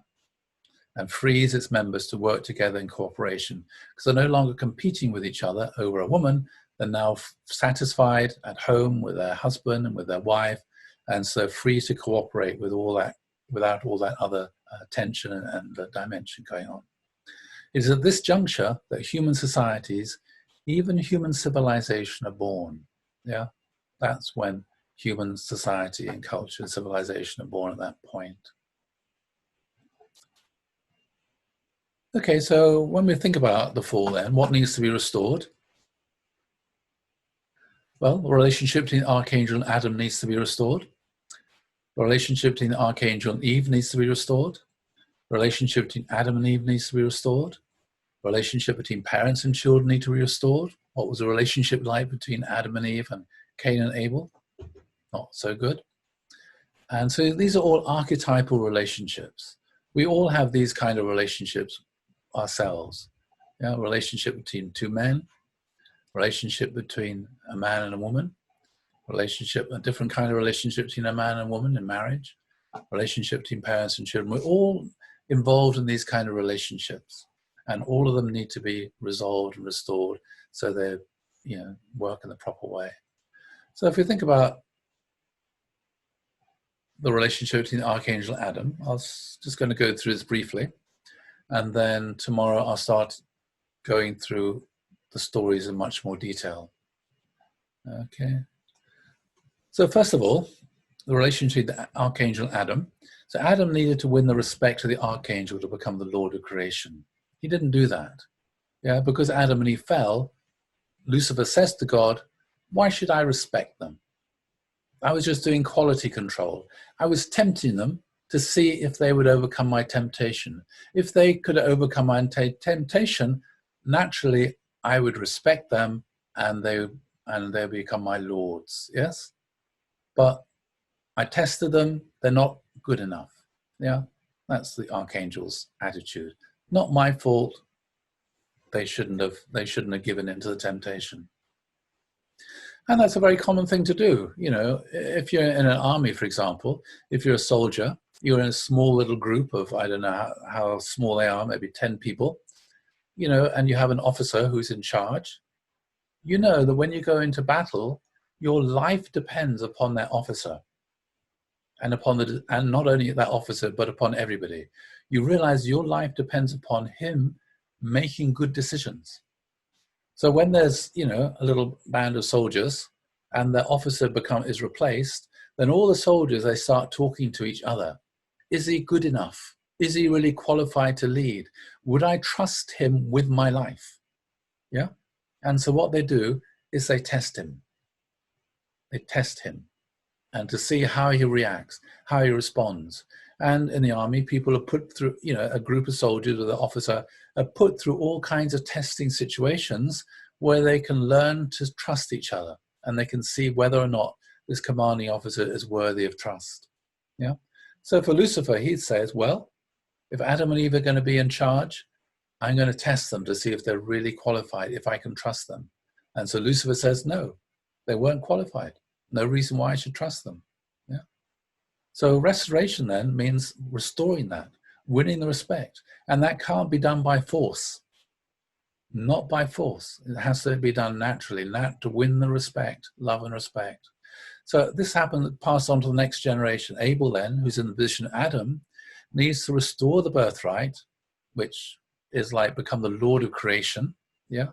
B: and frees its members to work together in cooperation because they're no longer competing with each other over a woman. They're now satisfied at home with their husband and with their wife, and so free to cooperate with all that, without all that other tension and dimension going on. It is at this juncture that human societies, even human civilization, are born. Yeah, that's when human society and culture and civilization are born at that point. Okay, so when we think about the fall then, what needs to be restored? Well, the relationship between Archangel and Adam needs to be restored. The relationship between Archangel and Eve needs to be restored. The relationship between Adam and Eve needs to be restored. The relationship between parents and children needs to be restored. What was the relationship like between Adam and Eve and Cain and Abel? Not so good. And so these are all archetypal relationships. We all have these kind of relationships ourselves. Yeah, relationship between two men, relationship between a man and a woman, a different kind of relationship between a man and a woman in marriage, relationship between parents and children. We're all involved in these kind of relationships, and all of them need to be resolved and restored so they, work in the proper way. So if we think about the relationship between Archangel and Adam, I was just going to go through this briefly, and then tomorrow I'll start going through the stories in much more detail. Okay. So first of all, the relationship between the Archangel and Adam. So Adam needed to win the respect of the Archangel to become the Lord of creation. He didn't do that. Yeah, because Adam and Eve fell, Lucifer says to God, why should I respect them? I was just doing quality control. I was tempting them to see if they would overcome my temptation. If they could overcome my temptation, naturally I would respect them and they become my lords. Yes? But I tested them, they're not good enough. Yeah, that's the Archangel's attitude. Not my fault. They shouldn't have given in to the temptation. And that's a very common thing to do. You know, if you're in an army, for example, if you're a soldier, you're in a small little group of, I don't know how small they are, maybe 10 people, you know, and you have an officer who's in charge. You know that when you go into battle, your life depends upon that officer and and not only that officer, but upon everybody. You realize your life depends upon him making good decisions. So when there's, you know, a little band of soldiers and the officer is replaced, then all the soldiers, they start talking to each other. Is he good enough? Is he really qualified to lead? Would I trust him with my life? Yeah. And so what they do is they test him. They test him and to see how he reacts, how he responds. And in the army, people are put through, you know, a group of soldiers with an officer are put through all kinds of testing situations where they can learn to trust each other and they can see whether or not this commanding officer is worthy of trust. Yeah. So for Lucifer, he says, well, if Adam and Eve are going to be in charge, I'm going to test them to see if they're really qualified, if I can trust them. And so Lucifer says, no, they weren't qualified. No reason why I should trust them. Yeah. So restoration then means restoring that, winning the respect. And that can't be done by force. Not by force. It has to be done naturally, to win the respect, love and respect. So this happened, passed on to the next generation. Abel then, who's in the position of Adam, needs to restore the birthright, which is like become the Lord of creation. Yeah.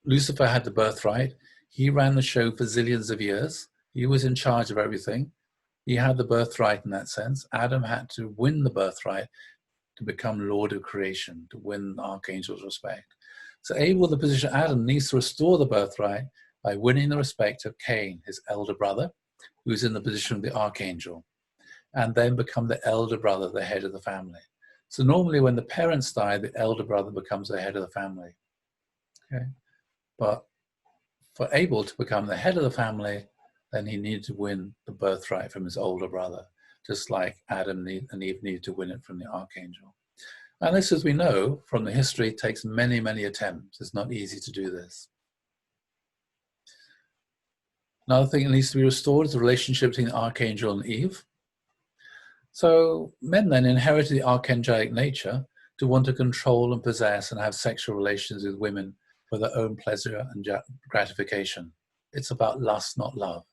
B: Lucifer had the birthright. He ran the show for zillions of years. He was in charge of everything. He had the birthright in that sense. Adam had to win the birthright to become Lord of creation, to win the archangel's respect. So Abel, the position of Adam, needs to restore the birthright by winning the respect of Cain, his elder brother, who's in the position of the archangel, and then become the elder brother, the head of the family. So normally when the parents die, the elder brother becomes the head of the family. Okay? But for Abel to become the head of the family, then he needed to win the birthright from his older brother, just like Adam and Eve needed to win it from the archangel. And this, as we know from the history, takes many, many attempts. It's not easy to do this. Another thing that needs to be restored is the relationship between the archangel and Eve. So men then inherited the archangelic nature to want to control and possess and have sexual relations with women for their own pleasure and gratification. It's about lust, not love.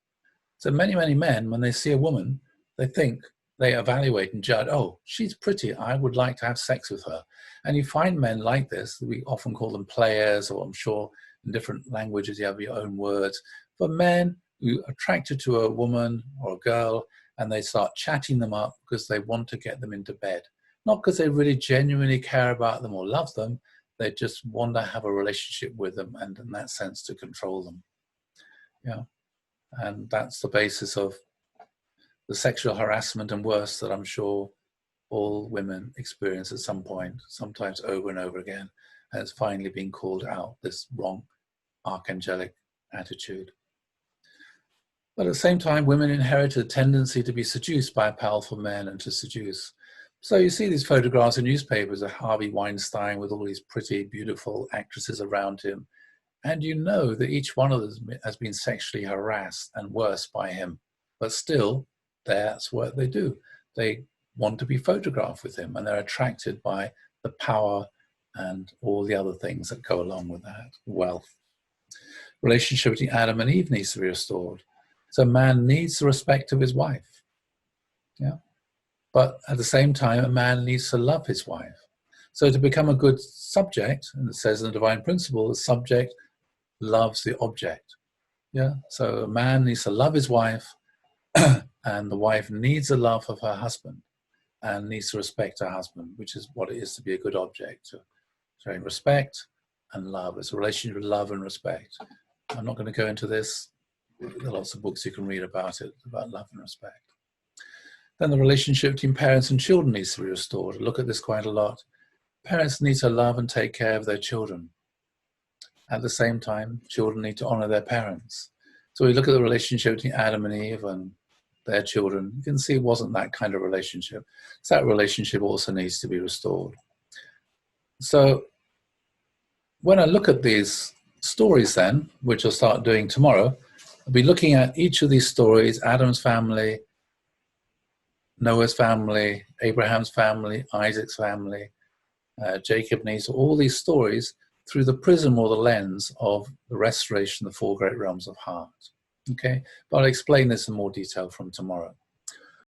B: So many, many men, when they see a woman, they evaluate and judge, oh, she's pretty, I would like to have sex with her. And you find men like this, we often call them players, or I'm sure in different languages you have your own words. For men who are attracted to a woman or a girl, and they start chatting them up because they want to get them into bed. Not because they really genuinely care about them or love them, they just want to have a relationship with them and in that sense to control them. Yeah. And that's the basis of the sexual harassment and worse that I'm sure all women experience at some point, sometimes over and over again. And it's finally being called out, this wrong archangelic attitude. But at the same time, women inherited a tendency to be seduced by powerful men and to seduce. So you see these photographs in newspapers of Harvey Weinstein with all these pretty, beautiful actresses around him. And you know that each one of them has been sexually harassed and worse by him. But still, that's what they do. They want to be photographed with him and they're attracted by the power and all the other things that go along with that, wealth. Relationship between Adam and Eve needs to be restored. So man needs the respect of his wife. Yeah. But at the same time, a man needs to love his wife. So to become a good subject, and it says in the divine principle, the subject loves the object. Yeah. So a man needs to love his wife, and the wife needs the love of her husband and needs to respect her husband, which is what it is to be a good object. So showing respect and love. It's a relationship of love and respect. I'm not going to go into this. There are lots of books you can read about it, about love and respect. Then the relationship between parents and children needs to be restored. I look at this quite a lot. Parents need to love and take care of their children. At the same time, children need to honor their parents. So we look at the relationship between Adam and Eve and their children. You can see it wasn't that kind of relationship. So that relationship also needs to be restored. So when I look at these stories then, which I'll start doing tomorrow, I'll be looking at each of these stories: Adam's family, Noah's family, Abraham's family, Isaac's family, Jacob and Esau, all these stories through the prism or the lens of the restoration of the four great realms of heart. Okay, but I'll explain this in more detail from tomorrow.